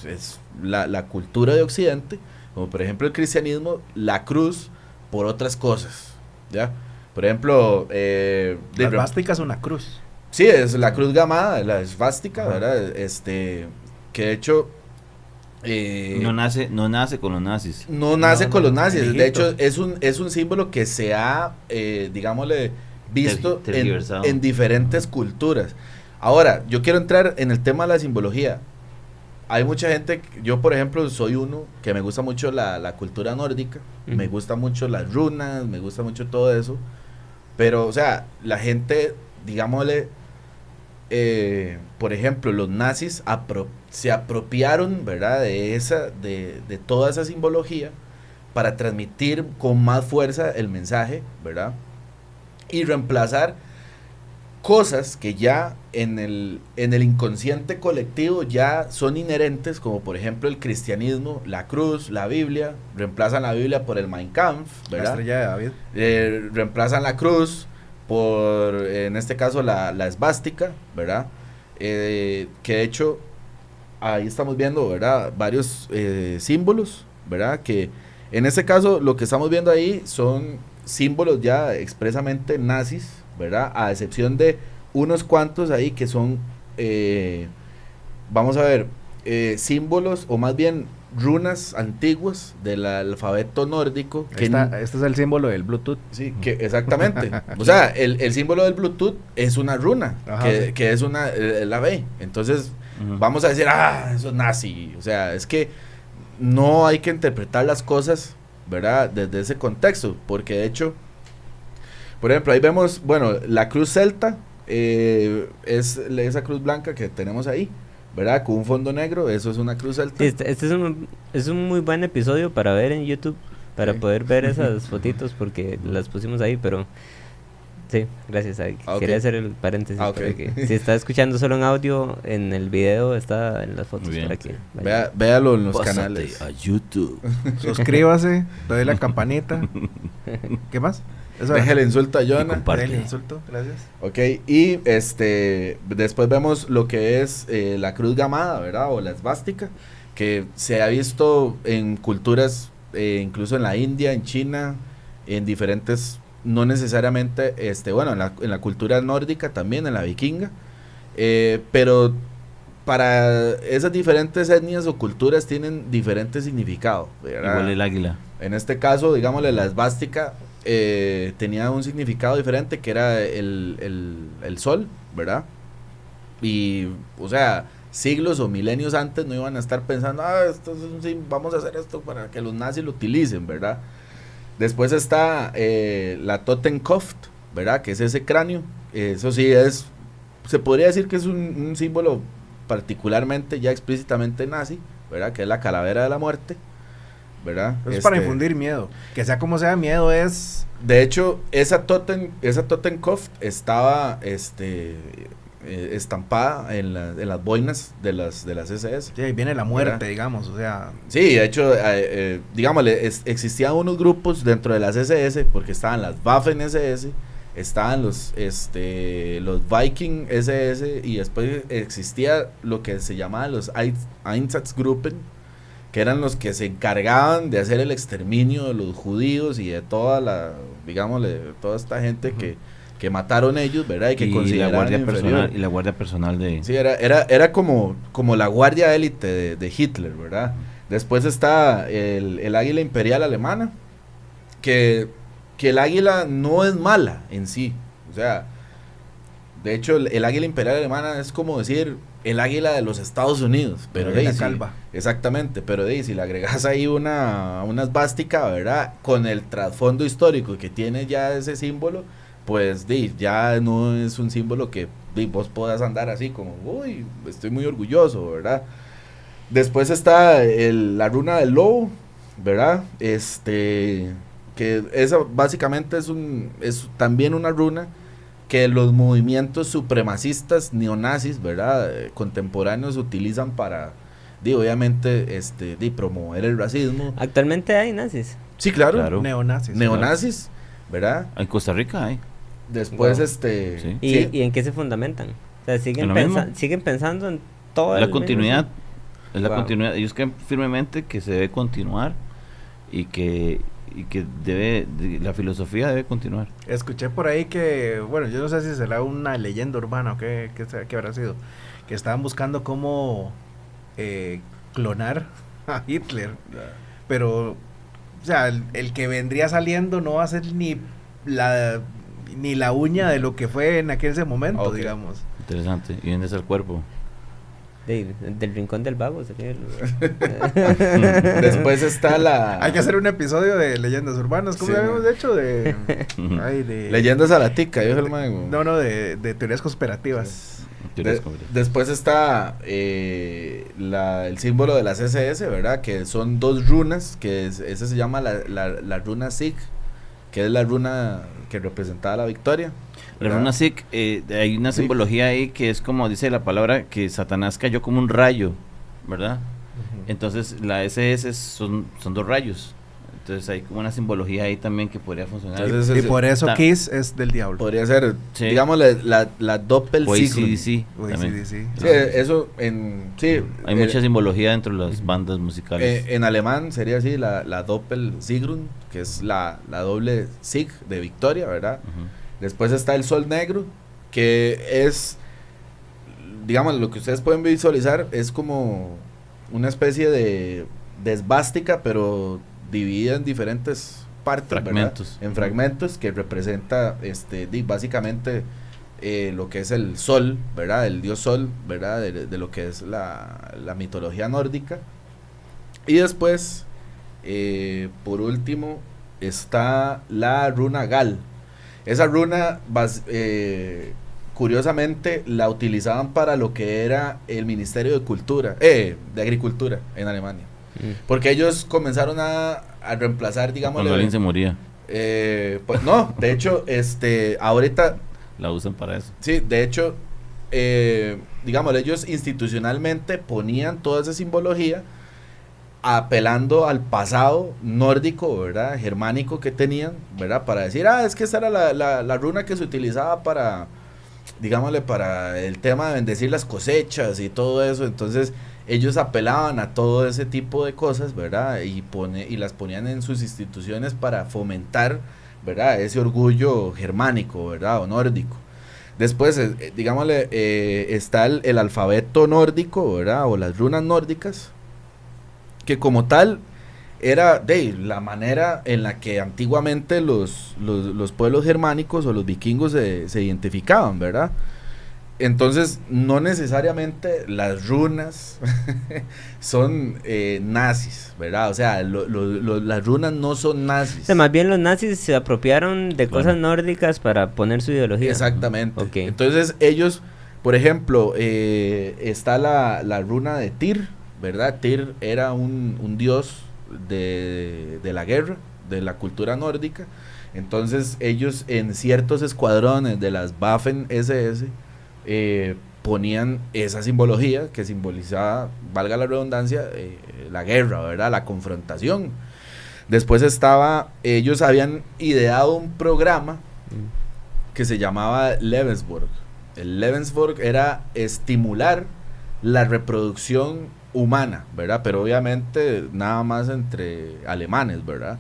es la cultura de Occidente, como por ejemplo el cristianismo, la cruz, por otras cosas, ¿ya? Por ejemplo, La esvástica es una cruz. sí, es la cruz gamada, la esvástica, Ajá. ¿verdad? Que de hecho No nace con los nazis. no nace No, con no, los nazis. el De hijito. hecho, es un símbolo que se ha, digámosle, visto Tergiversado. en diferentes culturas. Ahora, yo quiero entrar en el tema de la simbología. Hay mucha gente, yo por ejemplo soy uno que me gusta mucho la cultura nórdica, me Ujú. gusta mucho las runas, me gusta mucho todo eso, pero o sea, la gente, digámosle, por ejemplo, los nazis se apropiaron, ¿verdad? De toda esa simbología para transmitir con más fuerza el mensaje, ¿verdad? Y reemplazar cosas que ya en el inconsciente colectivo ya son inherentes, como por ejemplo el cristianismo, la cruz, la Biblia, reemplazan la Biblia por el Mein Kampf, La ¿verdad? estrella de David. Reemplazan la cruz por, en este caso, la esvástica, ¿verdad? Que de hecho, ahí estamos viendo, ¿verdad? Varios símbolos, ¿verdad? Que en este caso lo que estamos viendo ahí son símbolos ya expresamente nazis, ¿verdad? A excepción de unos cuantos ahí que son, vamos a ver, símbolos o más bien runas antiguas del alfabeto nórdico. Este es el símbolo del Bluetooth. Sí, que exactamente. O sea, el símbolo del Bluetooth es una runa, Ajá, que, sí. que es la B. Entonces, Ujú. vamos a decir, eso es nazi. O sea, es que no hay que interpretar las cosas, ¿verdad? Desde ese contexto, porque de hecho, por ejemplo, ahí vemos, bueno, la cruz celta, es esa cruz blanca que tenemos ahí, ¿verdad? Con un fondo negro, eso es una cruz celta. Sí, este es un muy buen episodio para ver en YouTube, para Sí. poder ver esas fotitos, porque las pusimos ahí, pero sí, gracias. Ok. Quería hacer el paréntesis Ok. para que si está escuchando solo en audio, en el video está en las fotos Muy bien, para que sí. vayan. Véalo en los Pásate canales. a YouTube. Suscríbase, doy la campanita. ¿Qué más? Eso era. Deje el insulto a Y Jonah. comparte. Dale, insulto, gracias. Ok, y después vemos lo que es la cruz gamada, ¿verdad? O la esvástica, que se ha visto en culturas, incluso en la India, en China, en diferentes, no necesariamente, bueno, en la cultura nórdica también, en la vikinga, pero para esas diferentes etnias o culturas tienen diferentes significados, ¿verdad? Igual el águila. En este caso, digámosle, la esvástica tenía un significado diferente que era el sol, ¿verdad? Y, o sea, siglos o milenios antes no iban a estar pensando, vamos a hacer esto para que los nazis lo utilicen, ¿verdad? Después está la Totenkopf, ¿verdad? Que es ese cráneo. Eso sí se podría decir que es un símbolo particularmente ya explícitamente nazi, ¿verdad? Que es la calavera de la muerte, ¿verdad? Eso es para infundir miedo. Que sea como sea, miedo es. De hecho, esa Totenkopf estaba estampada en las boinas de las SS. Sí, ahí viene la muerte, ¿Verdad? digamos. O sea, Sí, de hecho, digámosle, existían unos grupos dentro de las SS, porque estaban las Waffen SS, estaban los Viking SS, y después existía lo que se llamaban los Einsatzgruppen, que eran los que se encargaban de hacer el exterminio de los judíos y de digámosle, toda esta gente que mataron ellos, ¿verdad? Y que Y la consideraban guardia inferior. personal. Y la guardia personal de. Sí, era como la guardia élite de Hitler, ¿verdad? Después está el águila imperial alemana, que el águila no es mala en sí. O sea, de hecho, el águila imperial alemana es como decir el águila de los Estados Unidos. Pero la sí, calva. exactamente, pero si le agregas ahí una esvástica, ¿verdad? Con el trasfondo histórico que tiene ya ese símbolo, pues ya no es un símbolo que vos puedas andar así como, uy, estoy muy orgulloso, ¿verdad? Después está la runa del lobo, ¿verdad? Que esa básicamente es también una runa que los movimientos supremacistas neonazis, ¿verdad? Contemporáneos utilizan para, obviamente, promover el racismo. Actualmente hay nazis. Sí, claro. Claro. neonazis. Neonazis, ¿verdad? En Costa Rica hay. Después, Wow. Sí. ¿Y, ¿Y en qué se fundamentan? O sea, ¿En lo mismo? siguen pensando en todo La el continuidad. mismo- Es la Wow. continuidad. Ellos creen firmemente que se debe continuar y que que la filosofía debe continuar. Escuché por ahí que, bueno, yo no sé si será una leyenda urbana o qué habrá sido, que estaban buscando cómo clonar a Hitler, pero, o sea, el que vendría saliendo no va a ser ni la uña de lo que fue en aquel momento, Okay. digamos. Interesante. ¿Y dónde está el cuerpo? Del rincón del vago sería Después está la... Hay que hacer un episodio de leyendas urbanas, ¿cómo Sí, habíamos man. hecho? De Leyendas a la tica, dijo el mago. No, de teorías conspirativas. Después está el símbolo de las SS, ¿verdad? Que son 2 runas, que ese se llama la runa Sig, que es la runa que representaba la victoria. La ¿verdad? runa Sikh, hay una simbología ahí que es como dice la palabra, que Satanás cayó como un rayo, ¿verdad? Entonces la SS son 2 rayos. Entonces hay como una simbología ahí también que podría funcionar. Entonces, Y por eso ta- Kiss es del diablo. Podría ser, Sí. digamos, la Doppel O Sigrun. AC/DC Uy, también. sí. Sí, eso sí. Hay mucha simbología dentro de las bandas musicales. En alemán sería así, la Doppel Sigrun, que es la doble Sig de victoria, ¿verdad? Ujú. Después está el sol negro, que es, digamos, lo que ustedes pueden visualizar es como una especie de esvástica, pero dividida en diferentes partes, Fragmentos. ¿verdad? En fragmentos, que representa básicamente lo que es el sol, ¿verdad? El dios sol, ¿verdad? De lo que es la mitología nórdica. Y después, por último, está la runa Gal. Esa runa, curiosamente, la utilizaban para lo que era el Ministerio de Cultura, de Agricultura en Alemania. Porque ellos comenzaron a reemplazar, digamos, Cuando alguien se moría, pues no, de hecho, ahorita, la usan para eso. sí, de hecho, digamos, ellos institucionalmente ponían toda esa simbología apelando al pasado nórdico, ¿verdad? Germánico que tenían, ¿verdad? Para decir, es que esa era la runa que se utilizaba para, digámosle, para el tema de bendecir las cosechas y todo eso. Entonces, ellos apelaban a todo ese tipo de cosas, ¿verdad? Y las ponían en sus instituciones para fomentar, ¿verdad? Ese orgullo germánico, ¿verdad? O nórdico. Después, digámosle, está el alfabeto nórdico, ¿verdad? O las runas nórdicas, que como tal era la manera en la que antiguamente los pueblos germánicos o los vikingos se identificaban, ¿verdad? Entonces, no necesariamente las runas son nazis, ¿verdad? O sea, las runas no son nazis. O sea, más bien los nazis se apropiaron de cosas nórdicas para poner su ideología. Exactamente. Ok. Entonces, ellos, por ejemplo, está la runa de Tyr, ¿verdad? Tyr era un dios de la guerra, de la cultura nórdica. Entonces ellos en ciertos escuadrones de las Waffen-SS ponían esa simbología que simbolizaba, valga la redundancia, la guerra, ¿verdad? La confrontación. Después ellos habían ideado un programa que se llamaba Lebensborg. El Lebensborg era estimular la reproducción humana, ¿verdad? Pero obviamente nada más entre alemanes, ¿verdad?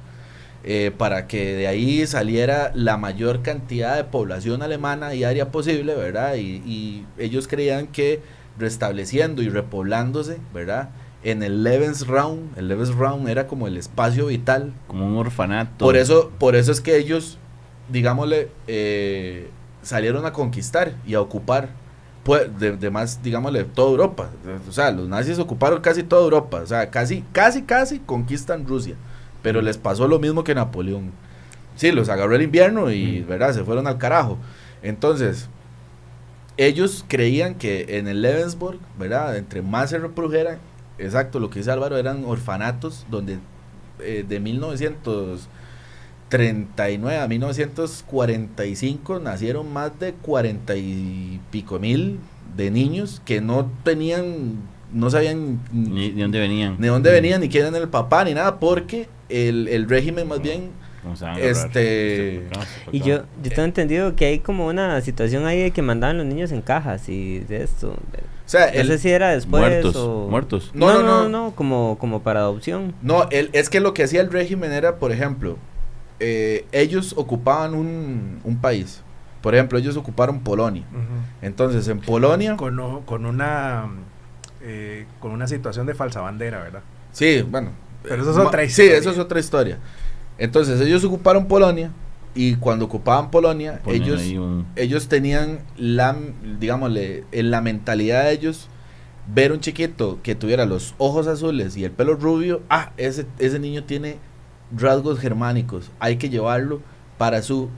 Para que de ahí saliera la mayor cantidad de población alemana diaria posible, ¿verdad? Y ellos creían que restableciendo y repoblándose, ¿verdad? En el Lebensraum era como el espacio vital. Como un orfanato. Por eso es que ellos, digámosle, salieron a conquistar y a ocupar, pues, de más, digámosle, toda Europa. O sea, los nazis ocuparon casi toda Europa. O sea, casi conquistan Rusia. Pero les pasó lo mismo que Napoleón. Sí, los agarró el invierno y, ¿verdad? Se fueron al carajo. Entonces, ellos creían que en el Lebensborg, ¿verdad? Entre más se reprodujeran, exacto, lo que dice Álvaro, eran orfanatos donde de 1939 a 1945 nacieron más de 40 y pico mil de niños que no sabían Ni dónde venían. ni dónde venían, ni quién era el papá, ni nada, porque el régimen más bien ¿Cómo se van a agarrar? Y yo tengo entendido que hay como una situación ahí de que mandaban los niños en cajas y de esto. O sea, No sé si era después muertos. No, como para adopción. No, es que lo que hacía el régimen era, por ejemplo, ellos ocupaban un país. Por ejemplo, ellos ocuparon Polonia. Entonces, en Polonia... Con una situación de falsa bandera, ¿verdad? Sí, bueno. Pero eso es otra historia. Sí, eso es otra historia. Entonces, ellos ocuparon Polonia y cuando ocupaban Polonia, ellos tenían digámosle, en la mentalidad de ellos, ver un chiquito que tuviera los ojos azules y el pelo rubio, ese niño tiene rasgos germánicos, hay que llevarlo para su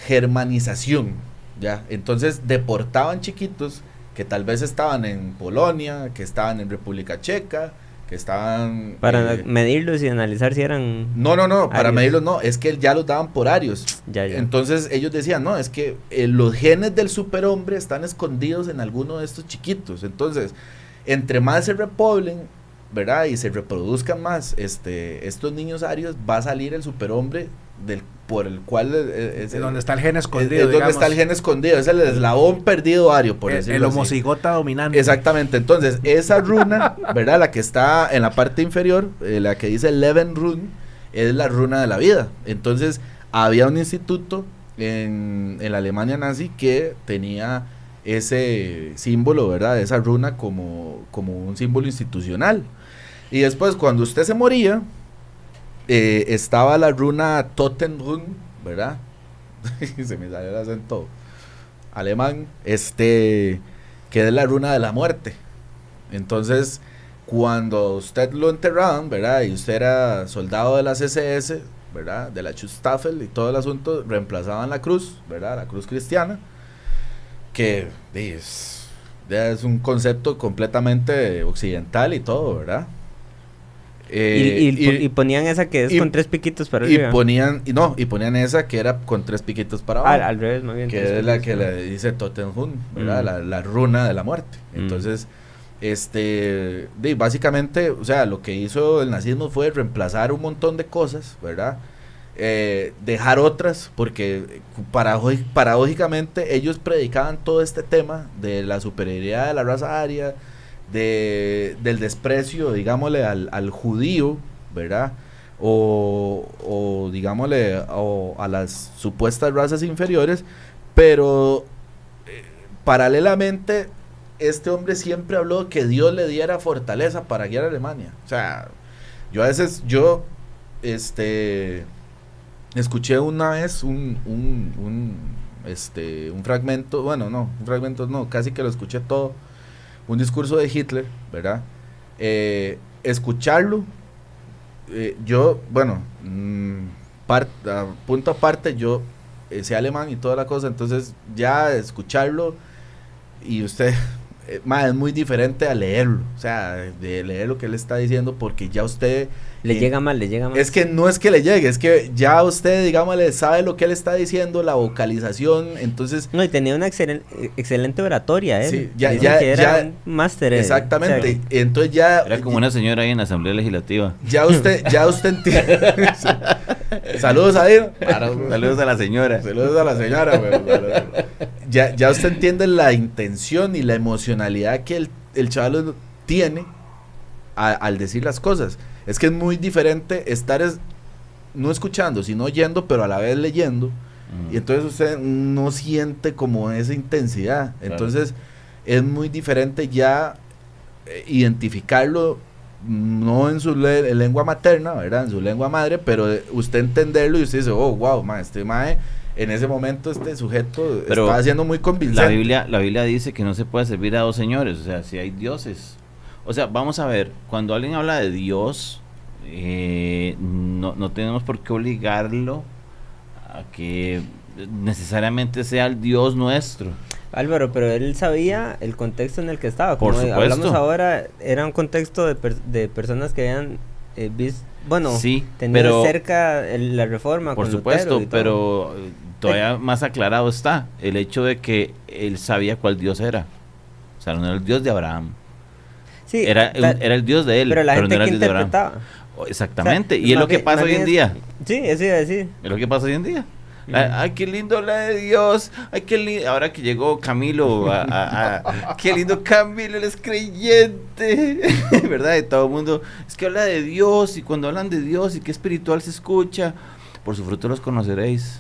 germanización, ¿ya? Entonces, deportaban chiquitos que tal vez estaban en Polonia, que estaban en República Checa, que estaban... Para medirlos y analizar si eran... No, para arios. medirlos no, es que ya los daban por arios. Ya. Entonces ellos decían, no, es que los genes del superhombre están escondidos en alguno de estos chiquitos. Entonces, entre más se repoblen, ¿verdad? Y se reproduzcan más estos niños arios, va a salir el superhombre por el cual es donde está el gen escondido. Es donde está el gen escondido, es el eslabón perdido ario, por decirlo el así. homocigota dominante. Exactamente, entonces esa runa, ¿verdad? La que está en la parte inferior, la que dice Leven Rune, es la runa de la vida. Entonces había un instituto en la Alemania nazi que tenía ese símbolo, ¿verdad? Esa runa como un símbolo institucional. Y después cuando usted se moría, estaba la runa Totenrune, ¿verdad? Se me salió el acento alemán, que es la runa de la muerte. Entonces, cuando usted lo enterraban, ¿verdad? Y usted era soldado de las SS, ¿verdad? De la Schutzstaffel y todo el asunto, reemplazaban la cruz, ¿verdad? La cruz cristiana, que es un concepto completamente occidental y todo, ¿verdad? Y ponían esa que es con 3 piquitos para arriba. Y ponían esa que era con 3 piquitos para abajo. Al revés, más bien. Que es la que le dice Totenrune, ¿verdad? La runa de la muerte. Entonces, básicamente, o sea, lo que hizo el nazismo fue reemplazar un montón de cosas, ¿verdad? Dejar otras, porque paradójicamente ellos predicaban todo este tema de la superioridad de la raza aria, del desprecio, digámosle, al judío, ¿verdad? O digámosle, a las supuestas razas inferiores, pero paralelamente este hombre siempre habló que Dios le diera fortaleza para guiar a Alemania. O sea, yo a veces, escuché una vez un fragmento, casi que lo escuché todo, un discurso de Hitler, ¿verdad? Escucharlo, punto aparte, yo sé alemán y toda la cosa, entonces ya escucharlo y usted, es muy diferente a leerlo, o sea, de leer lo que él está diciendo, porque ya usted... Le llega mal. Es que no es que le llegue, es que ya usted, digámosle, sabe lo que él está diciendo, la vocalización, entonces... No, y tenía una excelente oratoria, ¿eh? Sí, era un máster. Exactamente, O sea, entonces ya... Era como una señora ahí en la Asamblea Legislativa. Ya usted entiende... Saludos a él. Saludos a la señora. Saludos a la señora. Ya usted entiende la intención y la emocionalidad que el chaval tiene al decir las cosas. Es que es muy diferente estar no escuchando, sino oyendo, pero a la vez leyendo. Y entonces usted no siente como esa intensidad. Claro. Entonces es muy diferente ya identificarlo, no en su lengua materna, ¿verdad? En su lengua madre, pero usted entenderlo y usted dice, oh, wow, este mae, en ese momento este sujeto pero está siendo muy convincente. La Biblia dice que no se puede servir a dos señores, o sea, si hay dioses. O sea, vamos a ver, cuando alguien habla de Dios, no tenemos por qué obligarlo a que necesariamente sea el Dios nuestro. Álvaro, pero él sabía el contexto en el que estaba. Por Como supuesto. Hablamos ahora, era un contexto de personas que habían visto, sí, tenido cerca la reforma. Por con supuesto, Lutero y pero todavía más aclarado está el hecho de que él sabía cuál Dios era. O sea, no era el Dios de Abraham. Sí, era el Dios de él, pero la gente no era que el Dios de Abraham. interpretaba. Exactamente, O sea, y es más lo que bien- pasa más hoy bien en es- día. Sí, eso iba a decir. Es lo que pasa hoy en día. Ay, qué lindo la de Dios. Ay, qué lindo. Ahora que llegó Camilo, qué lindo Camilo, él es creyente. ¿Verdad? Y todo el mundo, es que habla de Dios. Y cuando hablan de Dios y qué espiritual se escucha, por su fruto los conoceréis.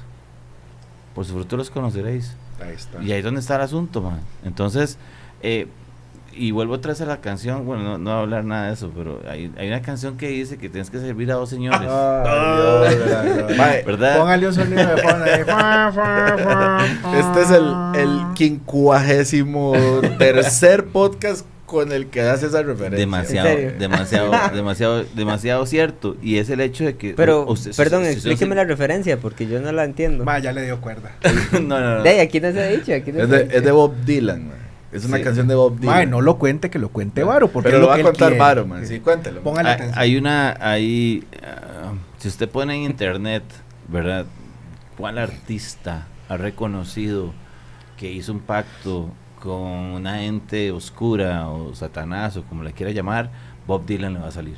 Por su fruto los conoceréis. Ahí está. Y ahí es donde está el asunto, man. Entonces, y vuelvo otra vez a la canción. Bueno, no voy a hablar nada de eso, pero hay una canción que dice que tienes que servir a dos señores. Ay, Dios, verdad. Mae, ¿Verdad? Póngale un sonido de fondo ahí. este es el 53º podcast con el que das esa referencia. Demasiado, ¿En serio? demasiado cierto. Y es el hecho de que. Pero, usted- perdón, si- si- explíqueme la referencia porque yo no la entiendo. Ma, ya le dio cuerda. no. De ahí, aquí no se ha dicho. Aquí no Es se ha de, dicho. es de Bob Dylan, man. Es una Sí. canción de Bob Dylan. Ma, no lo cuente, que lo cuente Varo. Porque Pero es lo lo va que a él contar quiere. Varo, man. Sí, cuéntelo. Póngale atención. Si usted pone en internet, ¿verdad? ¿Cuál artista ha reconocido que hizo un pacto con una ente oscura o Satanás o como le quiera llamar? Bob Dylan le va a salir.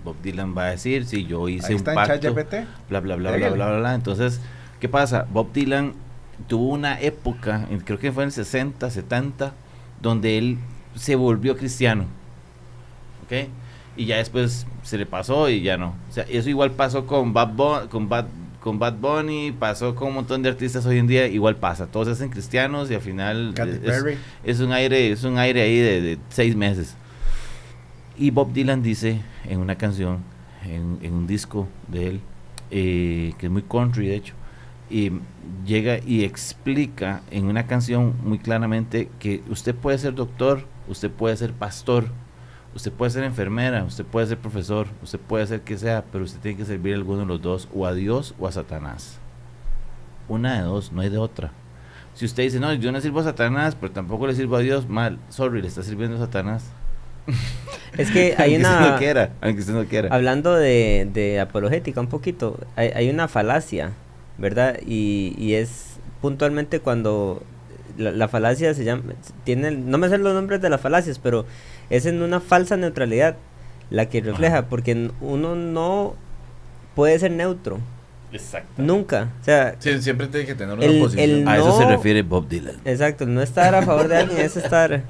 Bob Dylan va a decir, sí, yo hice Ahí un está en pacto. ChatGPT. Bla, bla, bla, bla, Pégale. bla, bla, bla. Entonces, ¿qué pasa? Bob Dylan tuvo una época, creo que fue en el 60, 70, donde él se volvió cristiano. ¿Ok? Y ya después se le pasó y ya no. O sea, eso igual pasó con Bad Bunny, pasó con un montón de artistas hoy en día, igual pasa. Todos se hacen cristianos y al final Katy Perry. es un aire ahí de 6 meses. Y Bob Dylan dice en una canción, en un disco de él, que es muy country de hecho, y llega y explica en una canción muy claramente que usted puede ser doctor, usted puede ser pastor, usted puede ser enfermera, usted puede ser profesor, usted puede ser que sea, pero usted tiene que servir a alguno de los dos, o a Dios o a Satanás. Una de dos, no hay de otra. Si usted dice, no, yo no sirvo a Satanás, pero tampoco le sirvo a Dios, mal, sorry, le está sirviendo a Satanás. Es que hay Aunque usted una... no quiera, aunque usted no quiera. Hablando de apologética un poquito, hay una falacia, ¿verdad? Y es puntualmente cuando la falacia se llama, no me sé los nombres de las falacias, pero es en una falsa neutralidad la que refleja, porque uno no puede ser neutro, Exacto. nunca, o sea, Sí, siempre tiene que tener una El- posición. el- A eso se no- refiere Bob Dylan. exacto, no estar a favor de alguien es estar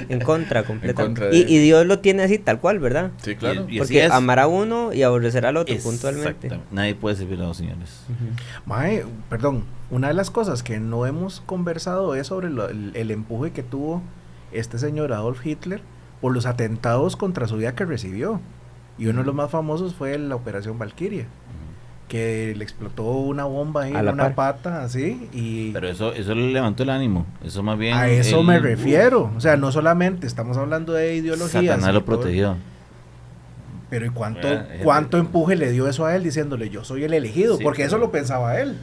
en contra completamente. contra de- Y Dios lo tiene así tal cual, ¿verdad? Sí, claro. Y así Porque es. amará a uno y aborrecerá al otro puntualmente. Exactamente. Nadie puede servir a dos señores. Mae, perdón, una de las cosas que no hemos conversado es sobre el empuje que tuvo este señor Adolf Hitler por los atentados contra su vida que recibió. Y uno de los más famosos fue la Operación Valkyria, que le explotó una bomba ahí A en la una par. pata, así, y Pero eso le levantó el ánimo. Eso más bien. a eso él- me refiero. O sea, no solamente estamos hablando de ideologías. Satanás y lo todo, protegió. pero ¿y cuánto, Bueno, cuánto empuje le dio eso a él diciéndole yo soy el elegido? Sí, Porque eso pero- lo pensaba él.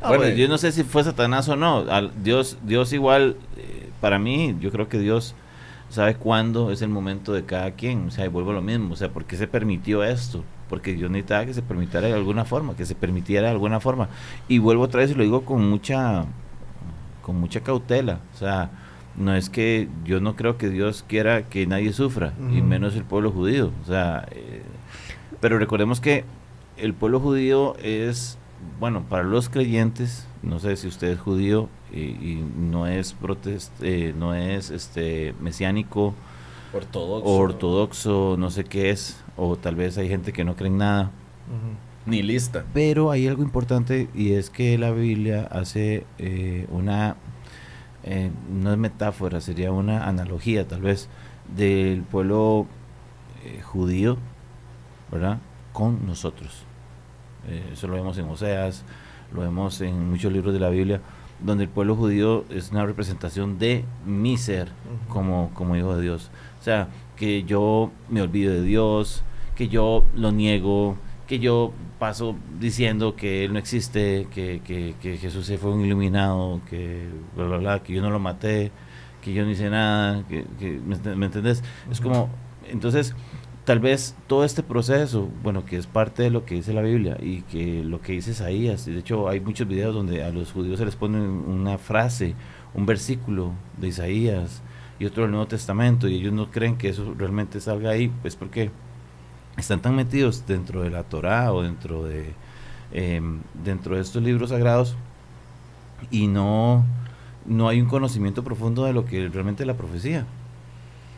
No, Bueno, pues, yo no sé si fue Satanás o no. Dios igual, para mí, yo creo que Dios sabe cuándo es el momento de cada quien. O sea, y vuelvo a lo mismo. O sea, ¿por qué se permitió esto? Porque Dios necesitaba que se permitiera de alguna forma, que se permitiera de alguna forma. Y vuelvo otra vez y lo digo con mucha cautela. O sea, no es que yo no creo que Dios quiera que nadie sufra, y Ujú. menos el pueblo judío. O sea, pero recordemos que el pueblo judío es, bueno, para los creyentes, no sé si usted es judío y no es no es mesiánico Ortodoxo. o ortodoxo, no sé qué es, o tal vez hay gente que no cree en nada. Ni lista. Pero hay algo importante y es que la Biblia hace no es metáfora, sería una analogía tal vez del pueblo judío, ¿verdad? Con nosotros. Eso lo vemos en Oseas, lo vemos en muchos libros de la Biblia, donde el pueblo judío es una representación de mi ser como hijo de Dios. O sea, que yo me olvido de Dios, que yo lo niego, que yo paso diciendo que Él no existe, que Jesús se fue un iluminado, que bla, bla, bla, que yo no lo maté, que yo no hice nada, ¿me entendés? Es como, entonces, tal vez todo este proceso, bueno, que es parte de lo que dice la Biblia y que lo que dice Isaías, y de hecho hay muchos videos donde a los judíos se les pone una frase, un versículo de Isaías y otro del Nuevo Testamento, y ellos no creen que eso realmente salga ahí, pues porque están tan metidos dentro de la Torá o dentro de estos libros sagrados y no hay un conocimiento profundo de lo que realmente es la profecía.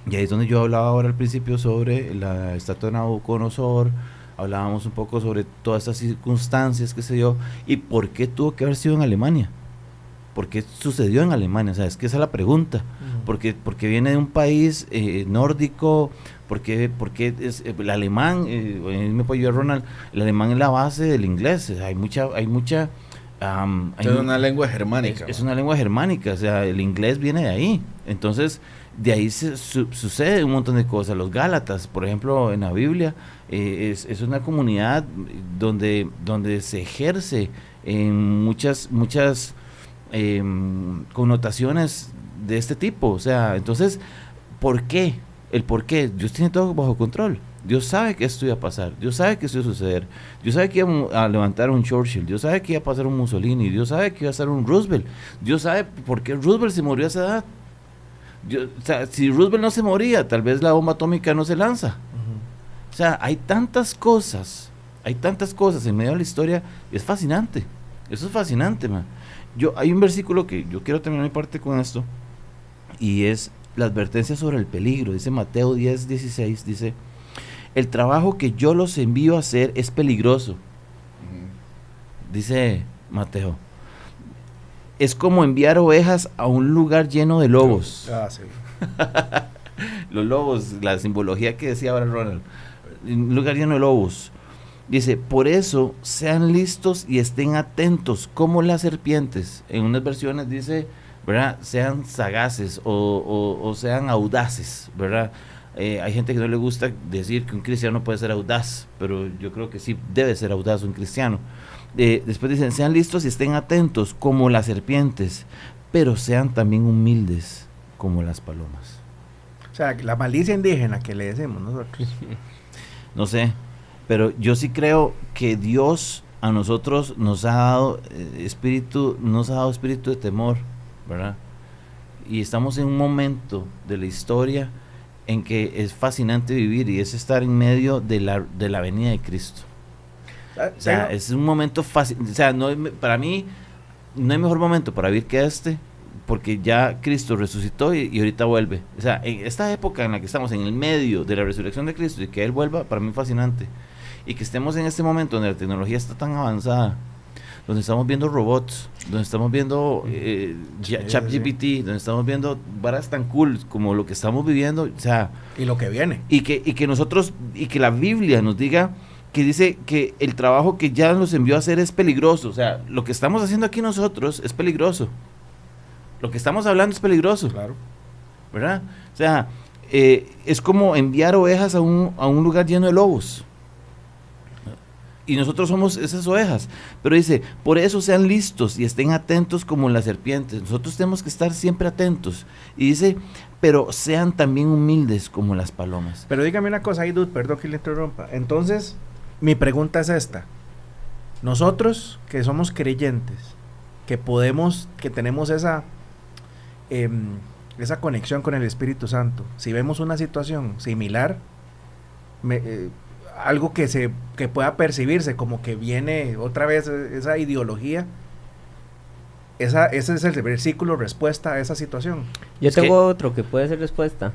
Y ahí es donde yo hablaba ahora al principio sobre la estatua de Nabucodonosor, hablábamos un poco sobre todas estas circunstancias que se dio y por qué tuvo que haber sido en Alemania. ¿Por qué sucedió en Alemania? O sea, es que esa es la pregunta. Porque viene de un país nórdico, porque es el alemán, me puede ayudar Ronald, el alemán es la base del inglés. O sea, hay mucha es una lengua germánica. Es una lengua germánica, o sea, el inglés viene de ahí. Entonces, de ahí sucede un montón de cosas. Los Gálatas, por ejemplo, en la Biblia, es una comunidad donde se ejerce en muchas connotaciones de este tipo. O sea, entonces, ¿por qué? El por qué. Dios tiene todo bajo control. Dios sabe que esto iba a pasar, Dios sabe que esto iba a suceder, Dios sabe que iba a levantar un Churchill, Dios sabe que iba a pasar un Mussolini, Dios sabe que iba a ser un Roosevelt, Dios sabe por qué Roosevelt se murió a esa edad. O sea, si Roosevelt no se moría, tal vez la bomba atómica no se lanza. O sea, hay tantas cosas en medio de la historia, es fascinante, eso es fascinante, man. Hay un versículo que yo quiero terminar mi parte con esto, y es la advertencia sobre el peligro. Dice Mateo 10:16, dice: el trabajo que yo los envío a hacer es peligroso. Dice Mateo, es como enviar ovejas a un lugar lleno de lobos. Sí. Los lobos, la simbología que decía ahora Ronald, un lugar lleno de lobos. Dice, por eso sean listos y estén atentos como las serpientes. En unas versiones dice, ¿verdad? Sean sagaces o sean audaces, ¿verdad? Hay gente que no le gusta decir que un cristiano puede ser audaz, pero yo creo que sí debe ser audaz un cristiano. Después dicen, sean listos y estén atentos como las serpientes, pero sean también humildes como las palomas. O sea, la malicia indígena que le decimos nosotros. No sé, pero yo sí creo que Dios a nosotros nos ha dado espíritu de temor, ¿verdad? Y estamos en un momento de la historia en que es fascinante vivir, y es estar en medio de la venida de Cristo. O sea, es un momento fácil. O sea, para mí no hay mejor momento para vivir que este, porque ya Cristo resucitó y ahorita vuelve. O sea, en esta época en la que estamos, en el medio de la resurrección de Cristo y que Él vuelva, para mí es fascinante. Y que estemos en este momento donde la tecnología está tan avanzada, donde estamos viendo robots, donde estamos viendo ChatGPT, donde estamos viendo varas tan cool como lo que estamos viviendo, o sea, y lo que viene, y que nosotros, y que la Biblia nos diga, que dice que el trabajo que ya nos envió a hacer es peligroso. O sea, lo que estamos haciendo aquí nosotros es peligroso, lo que estamos hablando es peligroso, claro, ¿verdad? O sea, es como enviar ovejas a un lugar lleno de lobos. Y nosotros somos esas ovejas. Pero dice, por eso sean listos y estén atentos como las serpientes. Nosotros tenemos que estar siempre atentos. Y dice, pero sean también humildes como las palomas. Pero dígame una cosa, Aidud, perdón que le interrumpa. Entonces, mi pregunta es esta. Nosotros que somos creyentes, que tenemos esa conexión con el Espíritu Santo, si vemos una situación similar, algo que pueda percibirse como que viene otra vez esa ideología, ese es el versículo respuesta a esa situación. Yo tengo otro que puede ser respuesta.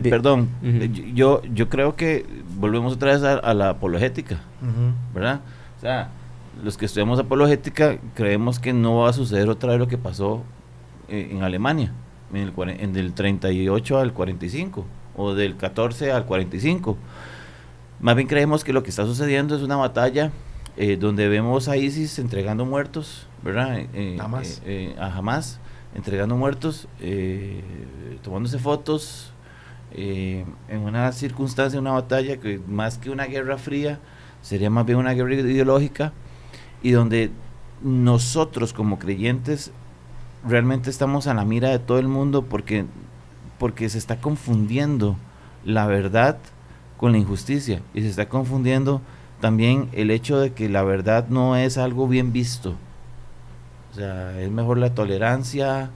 Perdón, yo creo que volvemos otra vez a la apologética, ¿verdad? O sea, los que estudiamos apologética creemos que no va a suceder otra vez lo que pasó en Alemania, del 38 al 45, o del 14 al 45. Más bien creemos que lo que está sucediendo es una batalla donde vemos a ISIS entregando muertos, ¿verdad? A Hamas, entregando muertos, tomándose fotos, en una circunstancia, una batalla que más que una guerra fría, sería más bien una guerra ideológica, y donde nosotros como creyentes realmente estamos a la mira de todo el mundo porque se está confundiendo la verdad con la injusticia, y se está confundiendo también el hecho de que la verdad no es algo bien visto. O sea, es mejor la tolerancia,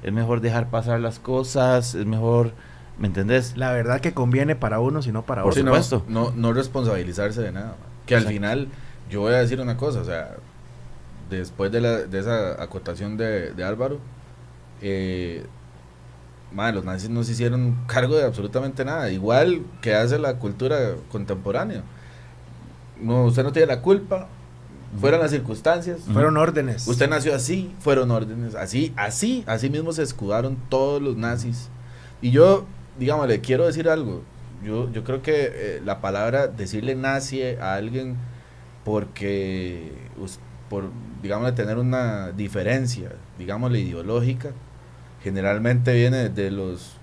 es mejor dejar pasar las cosas, es mejor ¿Me entendés? La verdad que conviene para uno, sino para Por otro. supuesto. No responsabilizarse de nada. Que al Exacto. final, yo voy a decir una cosa, o sea, después de esa acotación de Álvaro, los nazis no se hicieron cargo de absolutamente nada, igual que hace la cultura contemporánea. No, usted no tiene la culpa, fueron las circunstancias, Fueron órdenes. usted nació así, fueron órdenes, así mismo se escudaron todos los nazis. Y yo, digamos, le quiero decir algo, yo creo que la palabra decirle nazi a alguien porque, por, digamos, tener una diferencia, digámosle, ideológica, generalmente viene de los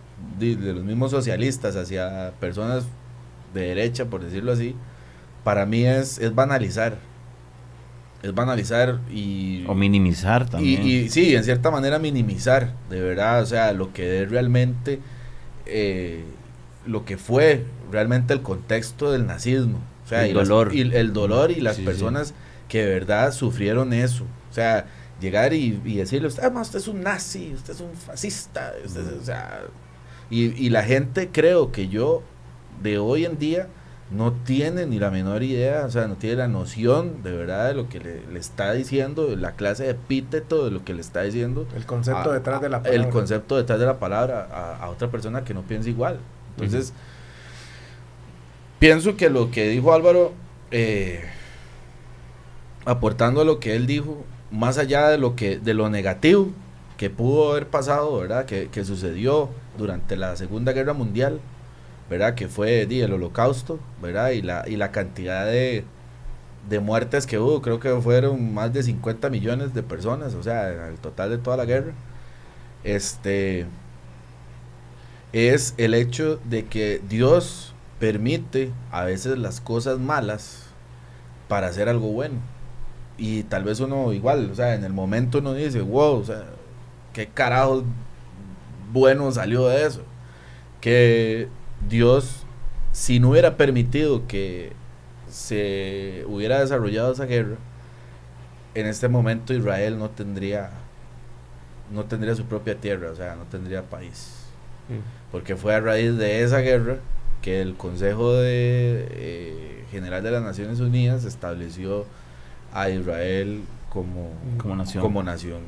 mismos socialistas hacia personas de derecha, por decirlo así. Para mí es banalizar. Es banalizar y... O minimizar también. Y sí, en cierta manera minimizar, de verdad, o sea, lo que es realmente, lo que fue realmente el contexto del nazismo. O sea, El dolor. el dolor y las Sí, personas que de verdad sufrieron eso. O sea, llegar y decirle, usted es un nazi, usted es un fascista, o sea, y la gente, creo que de hoy en día, no tiene ni la menor idea, o sea, no tiene la noción de verdad de lo que le está diciendo, la clase de epíteto de lo que le está diciendo. El concepto detrás de la palabra. El concepto detrás de la palabra a otra persona que no piensa igual. Entonces, pienso que lo que dijo Álvaro, aportando a lo que él dijo, más allá de lo negativo que pudo haber pasado, ¿verdad? Que sucedió durante la Segunda Guerra Mundial, ¿verdad? Que fue el Holocausto, ¿verdad? Y la cantidad de muertes que hubo, creo que fueron más de 50 millones de personas, o sea, el total de toda la guerra. Es el hecho de que Dios permite a veces las cosas malas para hacer algo bueno. Y tal vez uno igual, o sea, en el momento uno dice, wow, o sea, qué carajo bueno salió de eso. Que Dios, si no hubiera permitido que se hubiera desarrollado esa guerra, en este momento Israel no tendría su propia tierra, o sea, no tendría país. Porque fue a raíz de esa guerra que el Consejo General de las Naciones Unidas estableció a Israel como nación.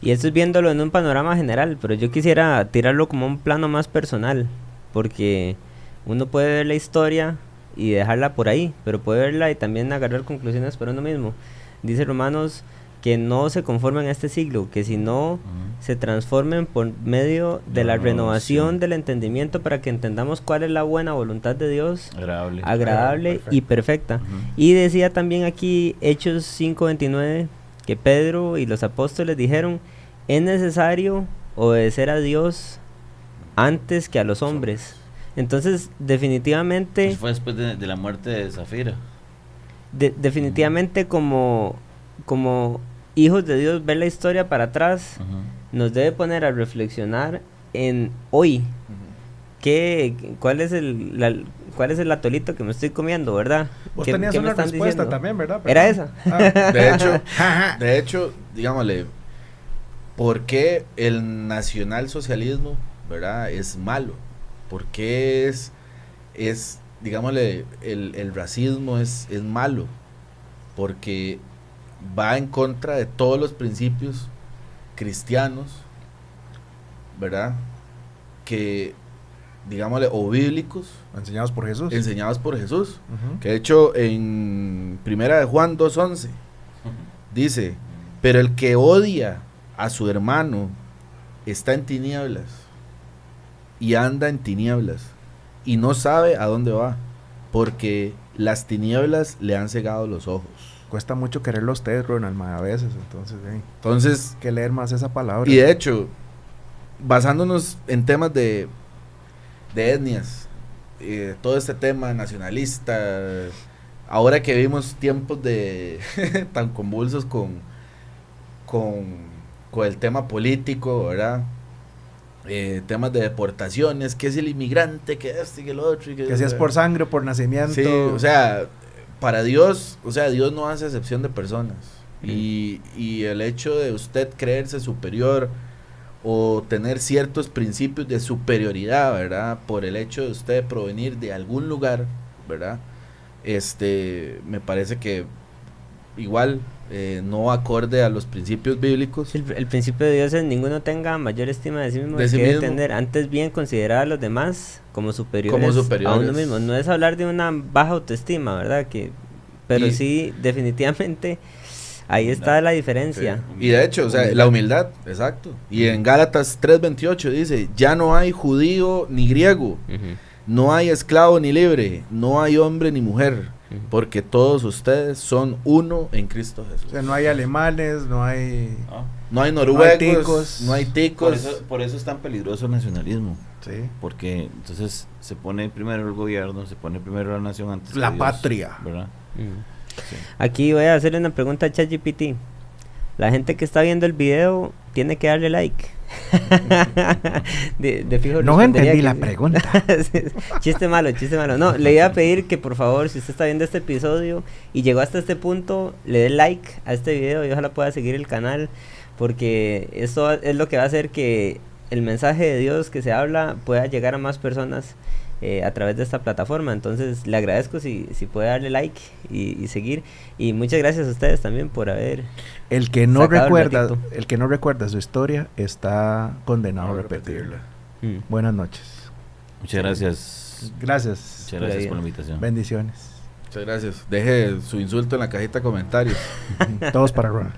Y esto es viéndolo en un panorama general, pero yo quisiera tirarlo como un plano más personal, porque uno puede ver la historia y dejarla por ahí, pero puede verla y también agarrar conclusiones por uno mismo. Dice Romanos que no se conformen a este siglo, que si no se transformen por medio de la renovación del entendimiento para que entendamos cuál es la buena voluntad de Dios, agradable y perfecta. Y decía también aquí Hechos 5:29 que Pedro y los apóstoles dijeron, es necesario obedecer a Dios antes que a los hombres. Entonces, definitivamente... Eso fue después de la muerte de Zafira. Definitivamente como hijos de Dios, ver la historia para atrás nos debe poner a reflexionar en hoy. ¿Cuál es el atolito que me estoy comiendo, verdad? Vos tenías una respuesta también, ¿verdad? ¿Era esa? De hecho, digámosle, ¿por qué el nacionalsocialismo, verdad, es malo? ¿Por qué es digámosle, el racismo es malo? Porque va en contra de todos los principios cristianos, ¿verdad? Que, digámosle, o bíblicos. Enseñados por Jesús. Que de hecho en Primera de Juan 2:11 dice, pero el que odia a su hermano está en tinieblas y anda en tinieblas y no sabe a dónde va, porque las tinieblas le han cegado los ojos. Cuesta mucho quererlo a usted, Ronald, a veces, entonces hay que leer más esa palabra. Y de hecho, basándonos en temas de etnias, todo este tema nacionalista, ahora que vimos tiempos de tan convulsos con el tema político, ¿verdad? Temas de deportaciones, que es el inmigrante, que este y que el otro, y que si es por sangre o por nacimiento. Sí, o sea, para Dios, o sea, Dios no hace excepción de personas. Y el hecho de usted creerse superior o tener ciertos principios de superioridad, ¿verdad? Por el hecho de usted provenir de algún lugar, ¿verdad? Me parece que igual no acorde a los principios bíblicos. El principio de Dios es ninguno tenga mayor estima de sí mismo De sí que mismo. tener, antes bien considerar a los demás como superiores, Como superiores. a uno mismo. No es hablar de una baja autoestima, ¿verdad? Pero Y- sí, definitivamente, ahí está la diferencia. Y de hecho, o sea, la humildad, exacto. Y en Gálatas 3:28 dice, ya no hay judío ni griego, Ujú. no hay esclavo ni libre, no hay hombre ni mujer, Ujú. porque todos ustedes son uno en Cristo Jesús. O sea, no hay alemanes, no hay... ¿no? No hay noruegos, ticos. no hay ticos. Por eso es tan peligroso el nacionalismo. Sí. Porque entonces se pone primero el gobierno, se pone primero la nación antes La que Dios, patria. ¿verdad? Ujú. Sí. Aquí voy a hacerle una pregunta a ChatGPT. La gente que está viendo el video tiene que darle like. de fijo No respondería entendí que la sí. pregunta. Chiste malo, chiste malo. No, le iba a pedir que por favor, si usted está viendo este episodio y llegó hasta este punto, le dé like a este video y ojalá pueda seguir el canal, porque eso es lo que va a hacer que el mensaje de Dios que se habla pueda llegar a más personas a través de esta plataforma. Entonces le agradezco si puede darle like y seguir, y muchas gracias a ustedes también por haber El que no sacado el recuerda, ratito. el que no recuerda su historia está condenado a repetirla. Mm. Buenas noches. Muchas gracias. Gracias. Muchas gracias vida. por la invitación. Bendiciones. Muchas gracias. Deje su insulto en la cajita de comentarios. Todos para Ronald.